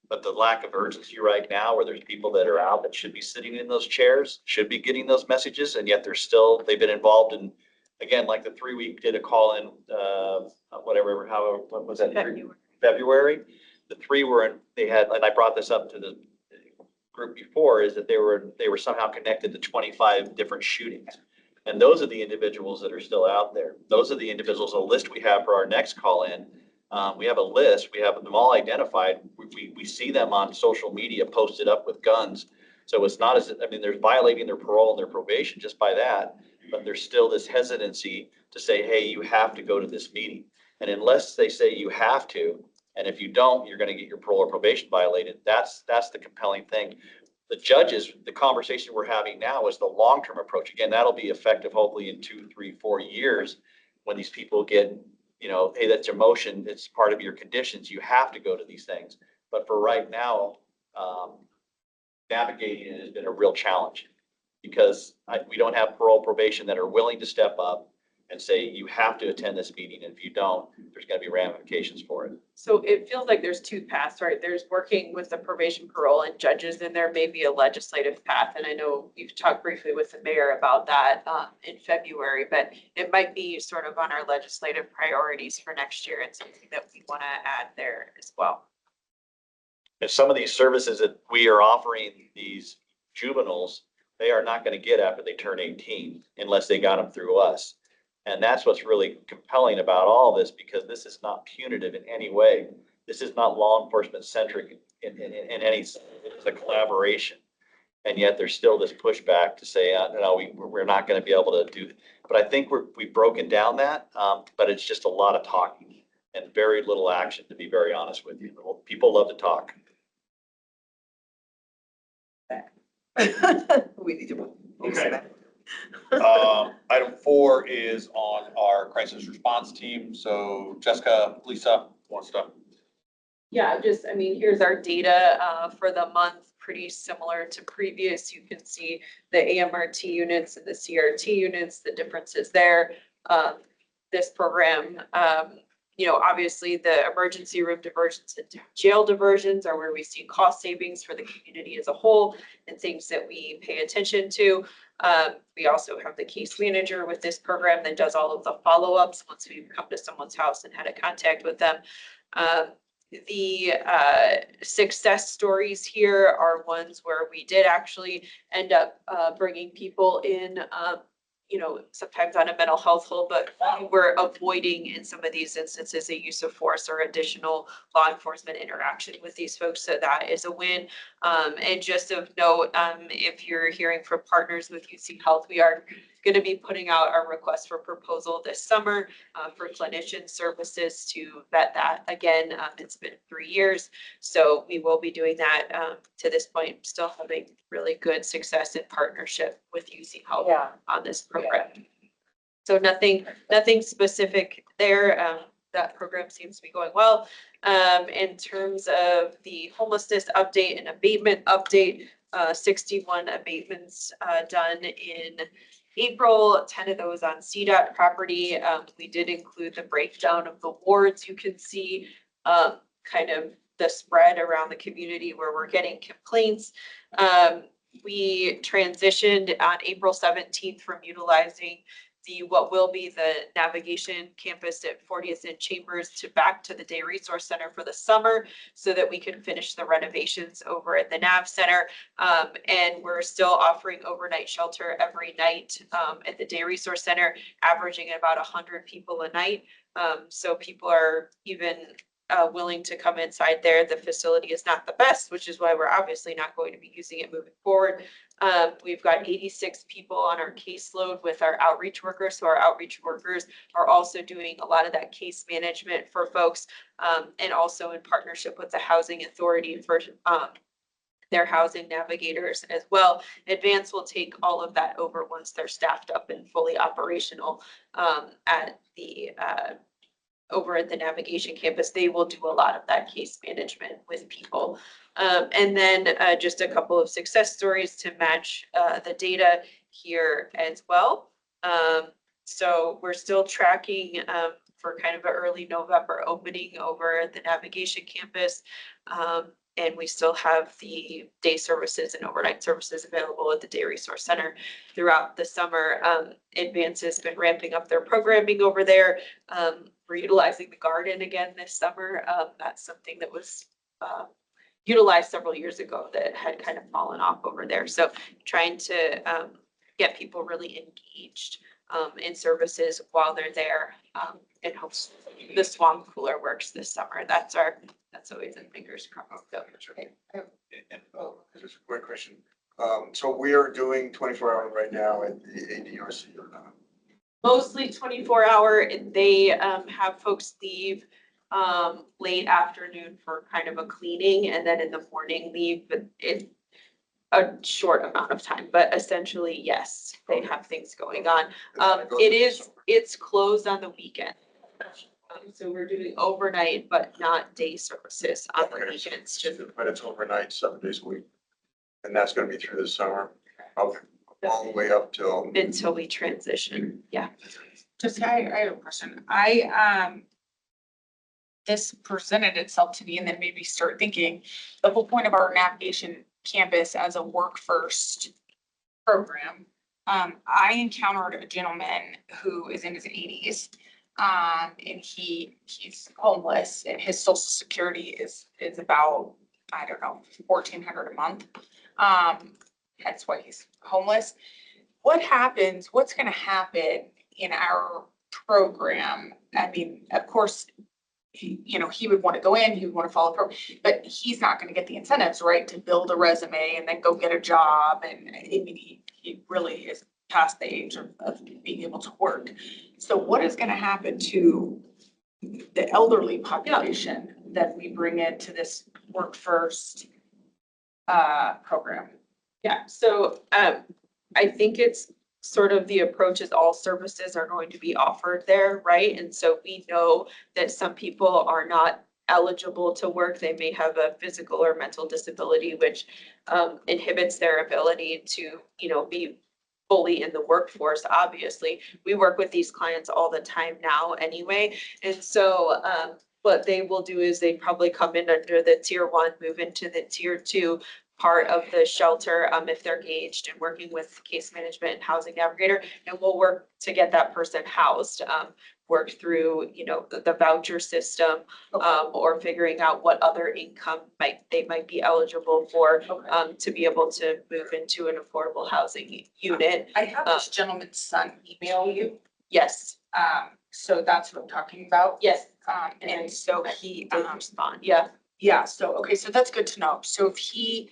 But the lack of urgency right now, where there's people that are out that should be sitting in those chairs, should be getting those messages, and yet they've been involved in, again, like the 3 week did a call in, what was that? February. The three they had, and I brought this up to the group before, is that they were somehow connected to 25 different shootings. And those are the individuals that are still out there. Those are the individuals, a list we have for our next call in. We have a list, we have them all identified. We see them on social media posted up with guns. So it's not they're violating their parole and their probation just by that, but there's still this hesitancy to say, hey, you have to go to this meeting. And unless they say you have to, and if you don't, you're going to get your parole or probation violated. That's the compelling thing. The judges, the conversation we're having now is the long-term approach. Again, that'll be effective hopefully in 2, 3, 4 years when these people get, hey, that's your motion. It's part of your conditions. You have to go to these things. But for right now, navigating it has been a real challenge because we don't have parole probation that are willing to step up and say, you have to attend this meeting. And if you don't, there's going to be ramifications for it. So it feels like there's two paths, right? There's working with the probation, parole and judges, and there may be a legislative path. And I know you've talked briefly with the mayor about that in February, but it might be sort of on our legislative priorities for next year and something that we want to add there as well. If some of these services that we are offering these juveniles, they are not going to get after they turn 18 unless they got them through us. And that's what's really compelling about all this, because this is not punitive in any way. This is not law enforcement centric in any sense. It's a collaboration. And yet there's still this pushback to say, no, we're not going to be able to do it. But I think we've broken down that, but it's just a lot of talking and very little action, to be very honest with you. People love to talk. We need to. Okay. Item 4 is on our crisis response team. So Jessica, Lisa wants to Yeah, just, I mean, here's our data for the month, pretty similar to previous. You can see the AMRT units and the CRT units, the differences there. This program, you know, obviously the emergency room diversions and jail diversions are where we see cost savings for the community as a whole and things that we pay attention to. We also have the case manager with this program that does all of the follow-ups once we've come to someone's house and had a contact with them. The success stories here are ones where we did actually end up bringing people in, you know, sometimes on a mental health hold, but we're avoiding in some of these instances a use of force or additional law enforcement interaction with these folks. So that is a win. And just of note, if you're hearing from partners with UC Health, we are going to be putting out our request for proposal this summer for clinician services to vet that. Again, it's been 3 years, so we will be doing that. To this point, still having really good success in partnership with UC Health on this program. So nothing specific there. That program seems to be going well. In terms of the homelessness update and abatement update, 61 abatements done in April, 10 of those on CDOT property. We did include the breakdown of the wards. You can see kind of the spread around the community where we're getting complaints. We transitioned on April 17th from utilizing what will be the navigation campus at 40th and Chambers back to the Day Resource Center for the summer so that we can finish the renovations over at the Nav Center. And we're still offering overnight shelter every night at the Day Resource Center, averaging about 100 people a night. So people are even willing to come inside there. The facility is not the best, which is why we're obviously not going to be using it moving forward. We've got 86 people on our caseload with our outreach workers. So our outreach workers are also doing a lot of that case management for folks, and also in partnership with the Housing Authority for their housing navigators as well. Advance will take all of that over once they're staffed up and fully operational at the over at the navigation campus. They will do a lot of that case management with people. And then just a couple of success stories to match the data here as well. So we're still tracking for kind of an early November opening over at the navigation campus. And we still have the day services and overnight services available at the Day Resource Center throughout the summer. Advance has been ramping up their programming over there. We're utilizing the garden again this summer. That's something that was utilized several years ago that had kind of fallen off over there. So trying to get people really engaged in services while they're there, and hopes the swamp cooler works this summer. That's always in fingers crossed. So, okay. Just a quick question. So we are doing 24-hour right now at the ADRC or not? Mostly 24-hour. They have folks leave late afternoon for kind of a cleaning, and then in the morning leave, but it's a short amount of time. But essentially, yes, they have things going on. It's closed on the weekend. So we're doing overnight, but not day services on the weekends. But it's overnight, 7 days a week. And that's gonna be through the summer, okay, all the way up till. Until we transition, yeah. Just, I have a question. This presented itself to me and then made me start thinking, the whole point of our navigation campus as a work first program. I encountered a gentleman who is in his 80s. And he's homeless and his social security is about, I don't know, $1,400 a month. That's why he's homeless. What's gonna happen in our program? I mean, of course, he would want to go in, he would want to follow through, but he's not gonna get the incentives, right, to build a resume and then go get a job. And I mean, he really is past the age of being able to work. So what is gonna happen to the elderly population that we bring into this work first program? Yeah, so I think it's sort of the approach is all services are going to be offered there, right? And so we know that some people are not eligible to work. They may have a physical or mental disability, which inhibits their ability to, be fully in the workforce, obviously. We work with these clients all the time now anyway. And so what they will do is they probably come in under the tier 1, move into the tier 2 part of the shelter if they're engaged in working with case management and housing navigator, and we'll work to get that person housed, work through, the voucher system, or figuring out what other income they might be eligible for, to be able to move into an affordable housing unit. I have this gentleman's son email you, Yes, so that's what I'm talking about. yes. And so he, Did respond, yeah. yeah, so, okay, so that's good to know. So if he,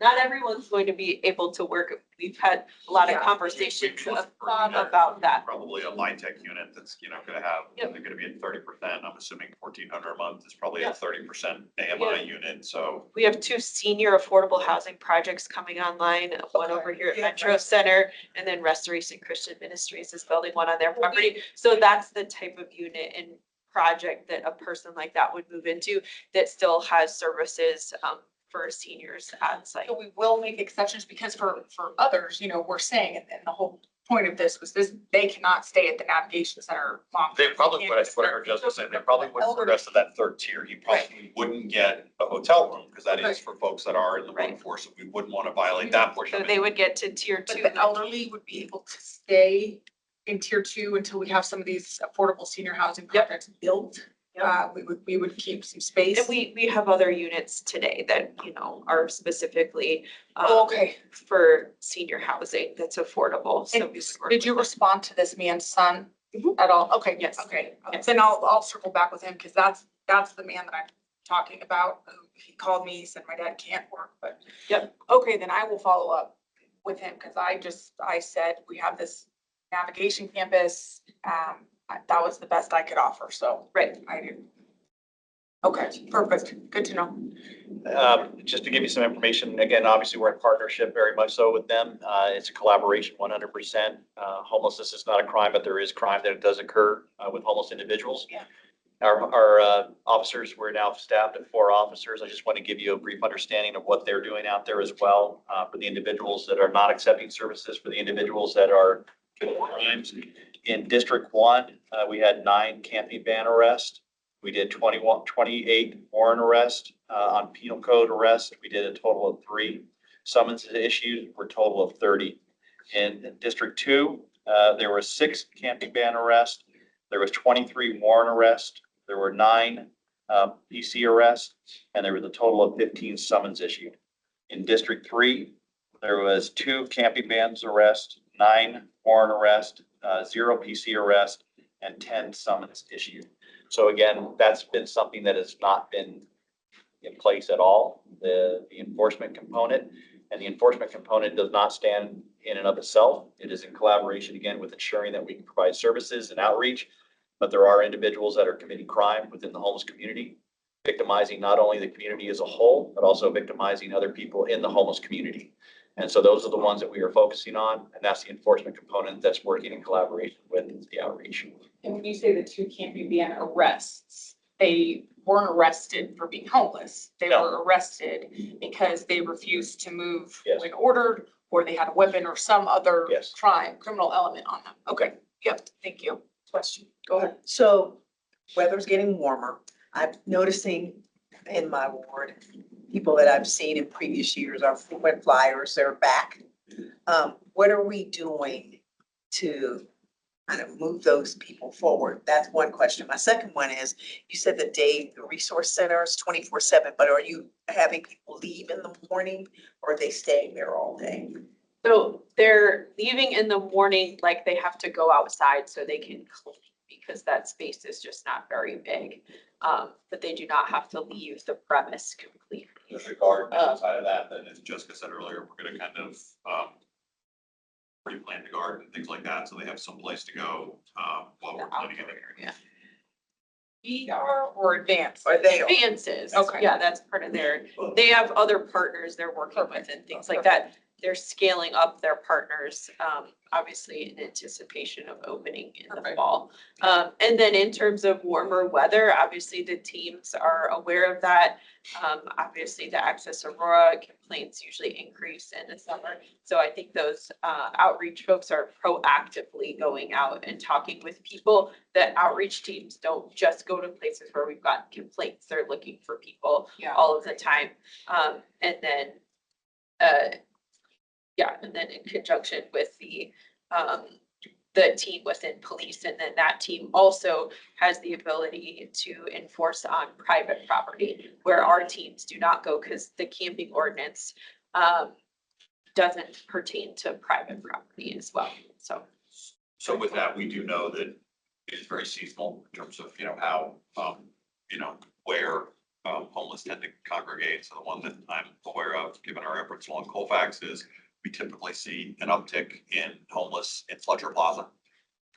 Not everyone's going to be able to work. We've had a lot of Yeah. conversations about that. Probably a line tech unit that's, gonna have, Yep. they're gonna be at 30%. I'm assuming 1,400 a month is probably a Yep. 30% Yeah. AMI unit, so. We have 2 senior affordable housing projects coming online, one over here at Yeah, Metro right. Center, and then Restoration Christian Ministries is building one on their property. So that's the type of unit and project that a person like that would move into, that still has services for seniors on site. so we will make exceptions because for others, we're saying, and the whole point of this was this, they cannot stay at the navigation center long. They probably, what I heard Justin say, they probably wouldn't progress to that third tier. He probably wouldn't get a hotel room, because that is Okay. for folks that are in the Right. workforce, and we wouldn't want to violate that portion So of they it. would get to tier But 2. the elderly would be able to stay in tier 2 until we have some of these affordable senior housing Yep. projects built. Yep. We would keep some space. And we have other units today that, are specifically Oh, okay. for senior housing that's affordable. So And we would work did you with respond to this man's son Mhm. at all? Okay, Yes. okay. Yes. Then I'll circle back with him because that's the man that I'm talking about. He called me, he said my dad can't work, but. Yep. Okay, then I will follow up with him because I said we have this navigation campus. That was the best I could offer, so. Right. I did. Okay, perfect. Good to know. Just to give you some information, again, obviously, we're in partnership very much so with them. It's a collaboration 100%. Homelessness is not a crime, but there is crime that does occur with homeless individuals. Yeah. Our officers, we're now staffed at 4 officers. I just want to give you a brief understanding of what they're doing out there as well, for the individuals that are not accepting services, for the individuals that are committing crimes. In District 1, we had 9 camping ban arrests. We did 28 warrant arrests. On penal code arrest, we did a total of 3. Summonses issued for a total of 30. In District 2, there were 6 camping ban arrests. There was 23 warrant arrests. There were 9 PC arrests, and there was a total of 15 summons issued. In District 3, there was 2 camping bans arrests, 9 warrant arrests, 0 PC arrest, and 10 summons issued. So again, that's been something that has not been in place at all, the enforcement component. And the enforcement component does not stand in and of itself. It is in collaboration, again, with ensuring that we can provide services and outreach. But there are individuals that are committing crime within the homeless community, victimizing not only the community as a whole, but also victimizing other people in the homeless community. And so those are the ones that we are focusing on, and that's the enforcement component that's working in collaboration with the outreach. And when you say the 2 camping ban arrests, they weren't arrested for being homeless. They No. were arrested because they refused to move Yes. when ordered, or they had a weapon or some other Yes. criminal element on them. Okay, yep, thank you. Question, go ahead. So weather's getting warmer. I'm noticing in my ward, people that I've seen in previous years, our frequent flyers, they're back. What are we doing to kind of move those people forward? That's one question. My second one is, you said the resource center is 24/7, but are you having people leave in the morning or are they staying there all day? So they're leaving in the morning, like they have to go outside so they can clean, because that space is just not very big. But they do not have to leave the premise completely. With regard outside of that, then as Jessica said earlier, we're gonna kind of, pre-plan the garden and things like that, so they have some place to go, while we're planning it. Yeah. ER or advanced? Are they? Advances. Okay. Yeah, that's part of they have other partners they're working with and things like that. they're scaling up their partners, obviously in anticipation of opening in the Perfect. fall. And then in terms of warmer weather, obviously the teams are aware of that. Obviously the Access Aurora complaints usually increase in the summer. So I think those outreach folks are proactively going out and talking with people. That outreach teams don't just go to places where we've got complaints. They're looking for people Yeah. all of the time. And then in conjunction with the team within police, and then that team also has the ability to enforce on private property where our teams do not go, because the camping ordinance doesn't pertain to private property as well, so. So with that, we do know that it is very seasonal in terms of, how, where homeless tend to congregate. So the one that I'm aware of, given our efforts along Colfax, is we typically see an uptick in homeless in Fletcher Plaza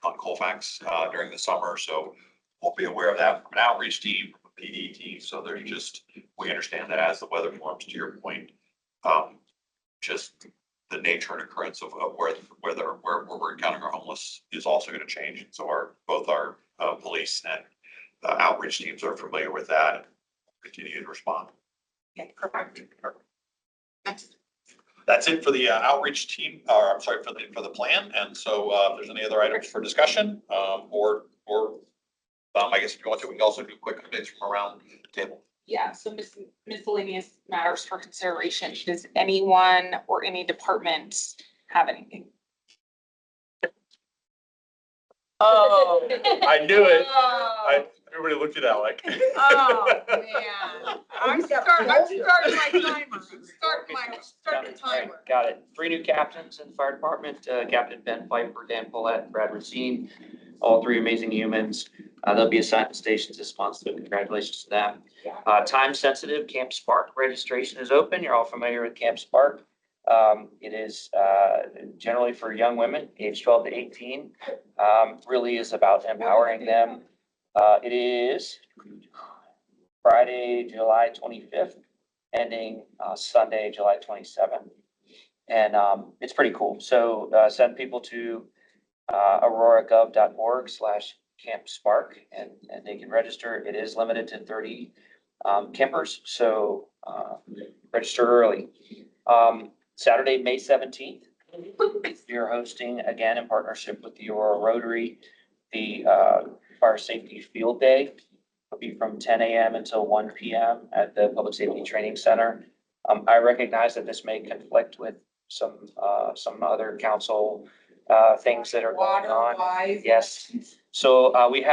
on Colfax during the summer. So we'll be aware of that from an outreach team, from a PD team. So there's just, we understand that as the weather forms, to your point, just the nature and occurrence of where we're encountering our homeless is also going to change. So both our police and outreach teams are familiar with that and continue to respond. Okay, perfect. Next. That's it for the outreach team, or I'm sorry, for the plan. And so if there's any other items for discussion, or I guess if you want to, we can also do quick updates from around the table. Yeah, so miscellaneous matters for consideration. Does anyone or any department have anything? Oh. I knew it. Oh, Everybody looked at Alec. oh, man. I'm starting my timer. I'm starting the timer. Got it. 3 new captains in the fire department, Captain Ben Pfeiffer, Dan Paulette, and Brad Racine, all 3 amazing humans. They'll be assigned to stations this month, so congratulations to them. Time sensitive Camp Spark registration is open. You're all familiar with Camp Spark. It is generally for young women, age 12 to 18. Really is about empowering them. It is Friday, July 25th, ending Sunday, July 27th. And it's pretty cool. So send people to auroragov.org/Camp Spark and they can register. It is limited to 30 campers, so register early. Saturday, May 17th, we are hosting, again, in partnership with the Aurora Rotary, the Fire Safety Field Day. It'll be from 10 a.m. until 1 p.m. at the Public Safety Training Center. I recognize that this may conflict with some other council things that are going on. Water-wise. Yes. So we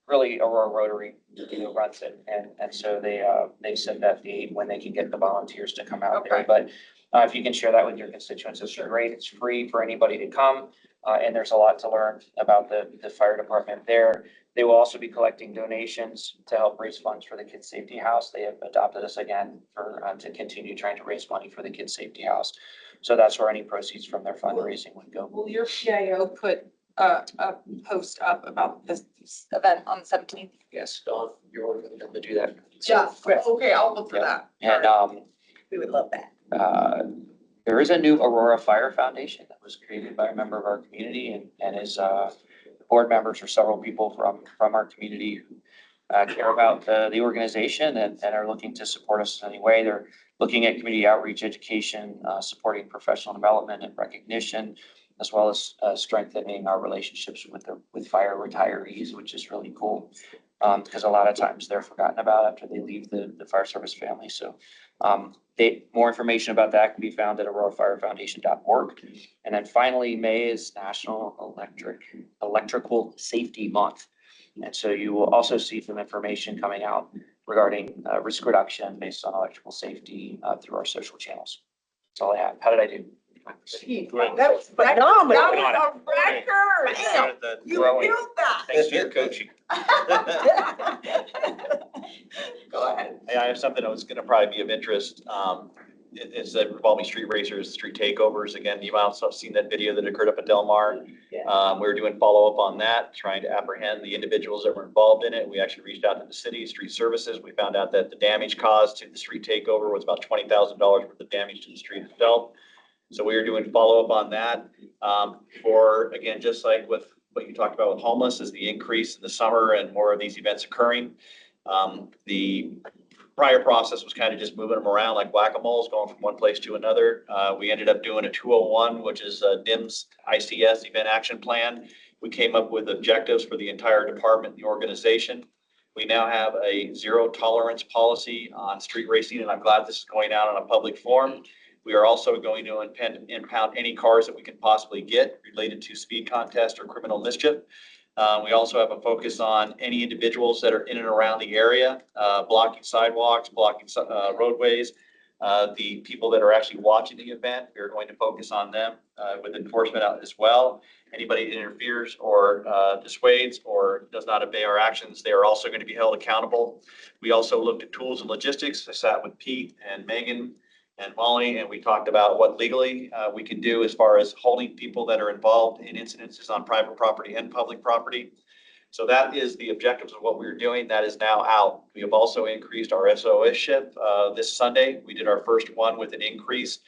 really, Aurora Rotary, runs it, and so they set that date when they can get the volunteers to come out there. Okay. But if you can share that with your constituents, it's great. It's free for anybody to come, and there's a lot to learn about the fire department there. They will also be collecting donations to help raise funds for the Kids Safety House. They have adopted us again to continue trying to raise money for the Kids Safety House. So that's where any proceeds from their fundraising would go. Will your PIO put a post up about this event on the 17th? Yes, Dawn, you're welcome to do that. Yeah, okay, I'll look for Yeah. that. And We would love that. there is a new Aurora Fire Foundation that was created by a member of our community and is board members or several people from our community who care about the organization and are looking to support us in any way. They're looking at community outreach, education, supporting professional development and recognition, as well as strengthening our relationships with fire retirees, which is really cool. Because a lot of times they're forgotten about after they leave the fire service family. So more information about that can be found at aurorafirefoundation.org. And then finally, May is National Electrical Safety Month. And so you will also see some information coming out regarding risk reduction based on electrical safety through our social channels. That's all I have. How did I do? Gee, Great. that was Phenomenal. That was a record. Damn. You Growing. killed that. Thanks to your coaching. Go ahead. Hey, I have something that was gonna probably be of interest. It's the revolving street racers, street takeovers. Again, you've also seen that video that occurred up at Del Mar. We're doing follow-up on that, trying to apprehend the individuals that were involved in it. We actually reached out to the city, street services. We found out that the damage caused to the street takeover was about $20,000 worth of damage to the street itself. So we are doing follow-up on that. For, again, just like with what you talked about with homeless, is the increase in the summer and more of these events occurring. The prior process was kind of just moving them around like whack-a-moles, going from one place to another. We ended up doing a 201, which is DIMS ICS Event Action Plan. We came up with objectives for the entire department, the organization. We now have a zero tolerance policy on street racing, and I'm glad this is going out on a public forum. We are also going to impound any cars that we can possibly get related to speed contest or criminal mischief. We also have a focus on any individuals that are in and around the area, blocking sidewalks, blocking roadways. The people that are actually watching the event, we are going to focus on them with enforcement out as well. Anybody that interferes or dissuades or does not obey our actions, they are also going to be held accountable. We also looked at tools and logistics. I sat with Pete and Megan and Molly, and we talked about what legally we can do as far as holding people that are involved in incidences on private property and public property. So that is the objectives of what we're doing. That is now out. We have also increased our SOS shift this Sunday. We did our first one with an increase.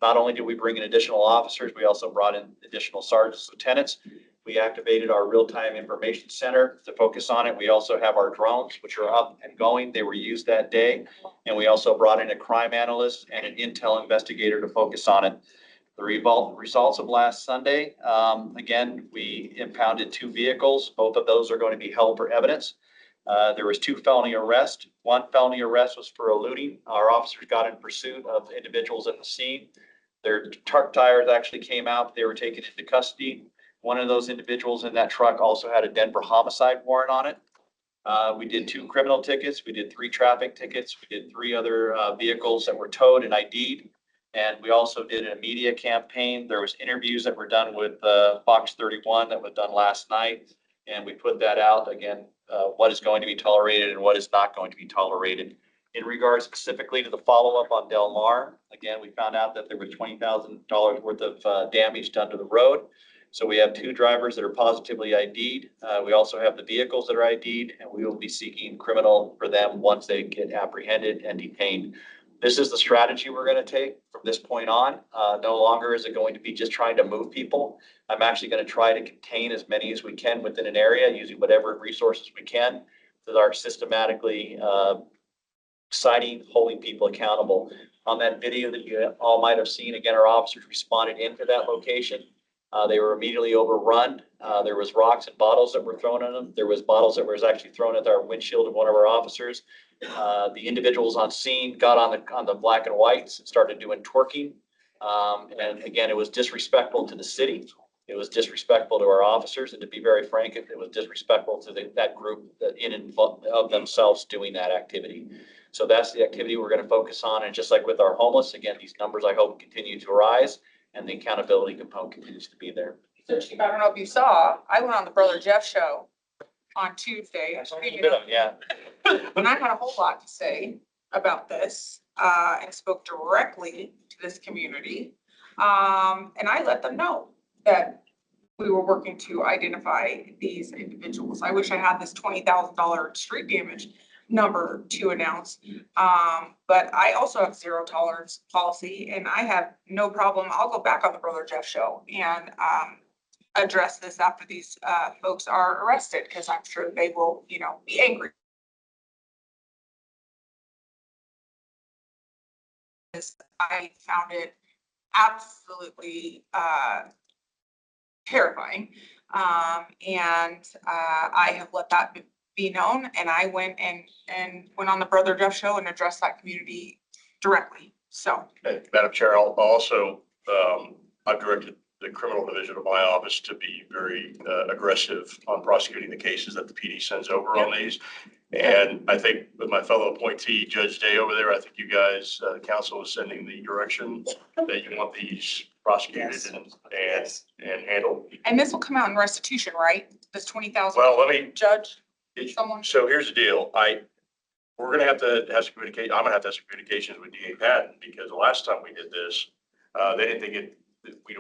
Not only did we bring in additional officers, we also brought in additional sergeants, lieutenants. We activated our real-time information center to focus on it. We also have our drones, which are up and going. They were used that day. And we also brought in a crime analyst and an intel investigator to focus on it. The results of last Sunday, again, we impounded 2 vehicles. Both of those are going to be held for evidence. There was 2 felony arrests. 1 felony arrest was for eluding. Our officers got in pursuit of individuals at the scene. Their truck tires actually came out. They were taken into custody. One of those individuals in that truck also had a Denver homicide warrant on it. We did 2 criminal tickets. We did 3 traffic tickets. We did 3 other vehicles that were towed and ID'd. And we also did a media campaign. There was interviews that were done with Fox 31 that was done last night. And we put that out again, what is going to be tolerated and what is not going to be tolerated. In regards specifically to the follow-up on Del Mar, again, we found out that there was $20,000 worth of damage done to the road. So we have 2 drivers that are positively ID'd. We also have the vehicles that are ID'd, and we will be seeking criminal for them once they get apprehended and detained. This is the strategy we're going to take from this point on. No longer is it going to be just trying to move people. I'm actually going to try to contain as many as we can within an area using whatever resources we can that are systematically citing, holding people accountable. On that video that you all might have seen, again, our officers responded into that location. They were immediately overrun. There was rocks and bottles that were thrown at them. There was bottles that was actually thrown at our windshield of one of our officers. The individuals on scene got on the black and whites and started doing twerking. And again, it was disrespectful to the city. It was disrespectful to our officers. And to be very frank, it was disrespectful to that group that in and of themselves doing that activity. So that's the activity we're going to focus on. And just like with our homeless, again, these numbers I hope continue to rise and the accountability component continues to be there. So Chief, I don't know if you saw, I went on the Brother Jeff show on Tuesday. Yeah. And I had a whole lot to say about this, and spoke directly to this community. And I let them know that we were working to identify these individuals. I wish I had this $20,000 street damage number to announce. But I also have zero tolerance policy, and I have no problem. I'll go back on the Brother Jeff show and address this after these folks are arrested, because I'm sure they will, be angry. I found it absolutely terrifying. And I have let that be known, and I went and went on the Brother Jeff show and addressed that community directly. So. And Madam Chair, I'll also, I've directed the criminal division of my office to be very aggressive on prosecuting the cases that the PD sends over on these. And I think with my fellow appointee, Judge Day over there, I think you guys, council is sending the direction that you want these prosecuted and handled. And this will come out in restitution, right? This 20,000. Well, let me, Judge, someone. so here's the deal. We're going to have some communication. I'm going to have some communications with DA Patton, because the last time we did this, they didn't think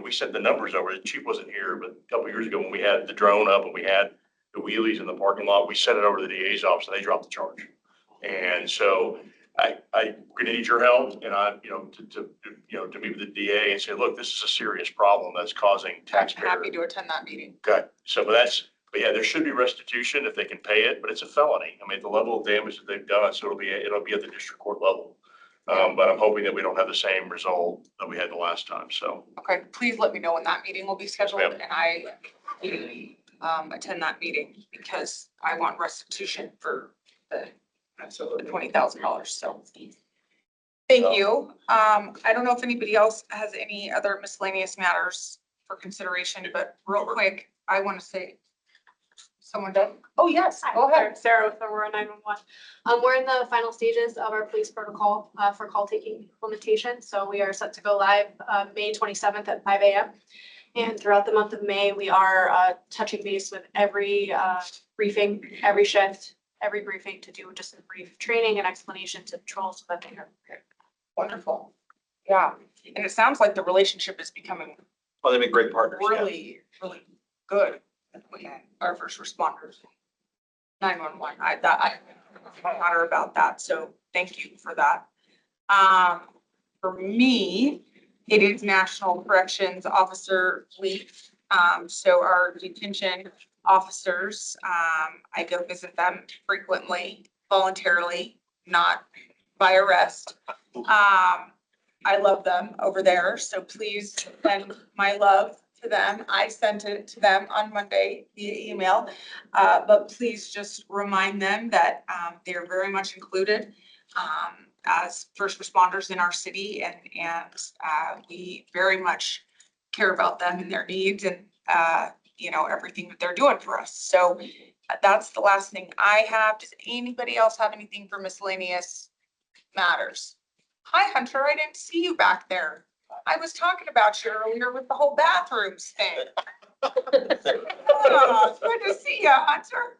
we sent the numbers over. The chief wasn't here, but a couple of years ago when we had the drone up and we had the wheelies in the parking lot, we sent it over to the DA's office and they dropped the charge. And so we're gonna need your help and to meet with the DA and say, look, this is a serious problem that's causing I'm taxpayer. happy to attend that meeting. Okay, so but yeah, there should be restitution if they can pay it, but it's a felony. I mean, the level of damage that they've done, so it'll be at the district court level. But I'm hoping that we don't have the same result that we had the last time, so. Okay, please let me know when that meeting will be scheduled Yep. and I attend that meeting because I want restitution for the $20,000, so. Thank you. I don't know if anybody else has any other miscellaneous matters for consideration, but real quick, I want to say, someone done? Oh, yes, go ahead. Sarah with Aurora 911. We're in the final stages of our police protocol for call taking implementation. So we are set to go live May 27th at 5 a.m. And throughout the month of May, we are touching base with every briefing, every shift, every briefing to do just a brief training and explanation to patrol so that they are prepared. Wonderful. Yeah, and it sounds like the relationship is becoming Well, they've been great partners. yeah. really, really good with our first responders. 911, I matter about that, so thank you for that. For me, it is National Corrections Officer Week. So our detention officers, I go visit them frequently, voluntarily, not by arrest. I love them over there, so please send my love to them. I sent it to them on Monday via email. But please just remind them that they're very much included as first responders in our city and we very much care about them and their needs and everything that they're doing for us. So that's the last thing I have. Does anybody else have anything for miscellaneous matters? Hi, Hunter. I didn't see you back there. I was talking about you earlier with the whole bathrooms thing. Oh, it's good to see you, Hunter.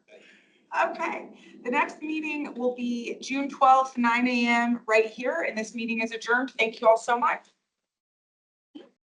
Okay, the next meeting will be June 12th, 9 a.m. right here, and this meeting is adjourned. Thank you all so much.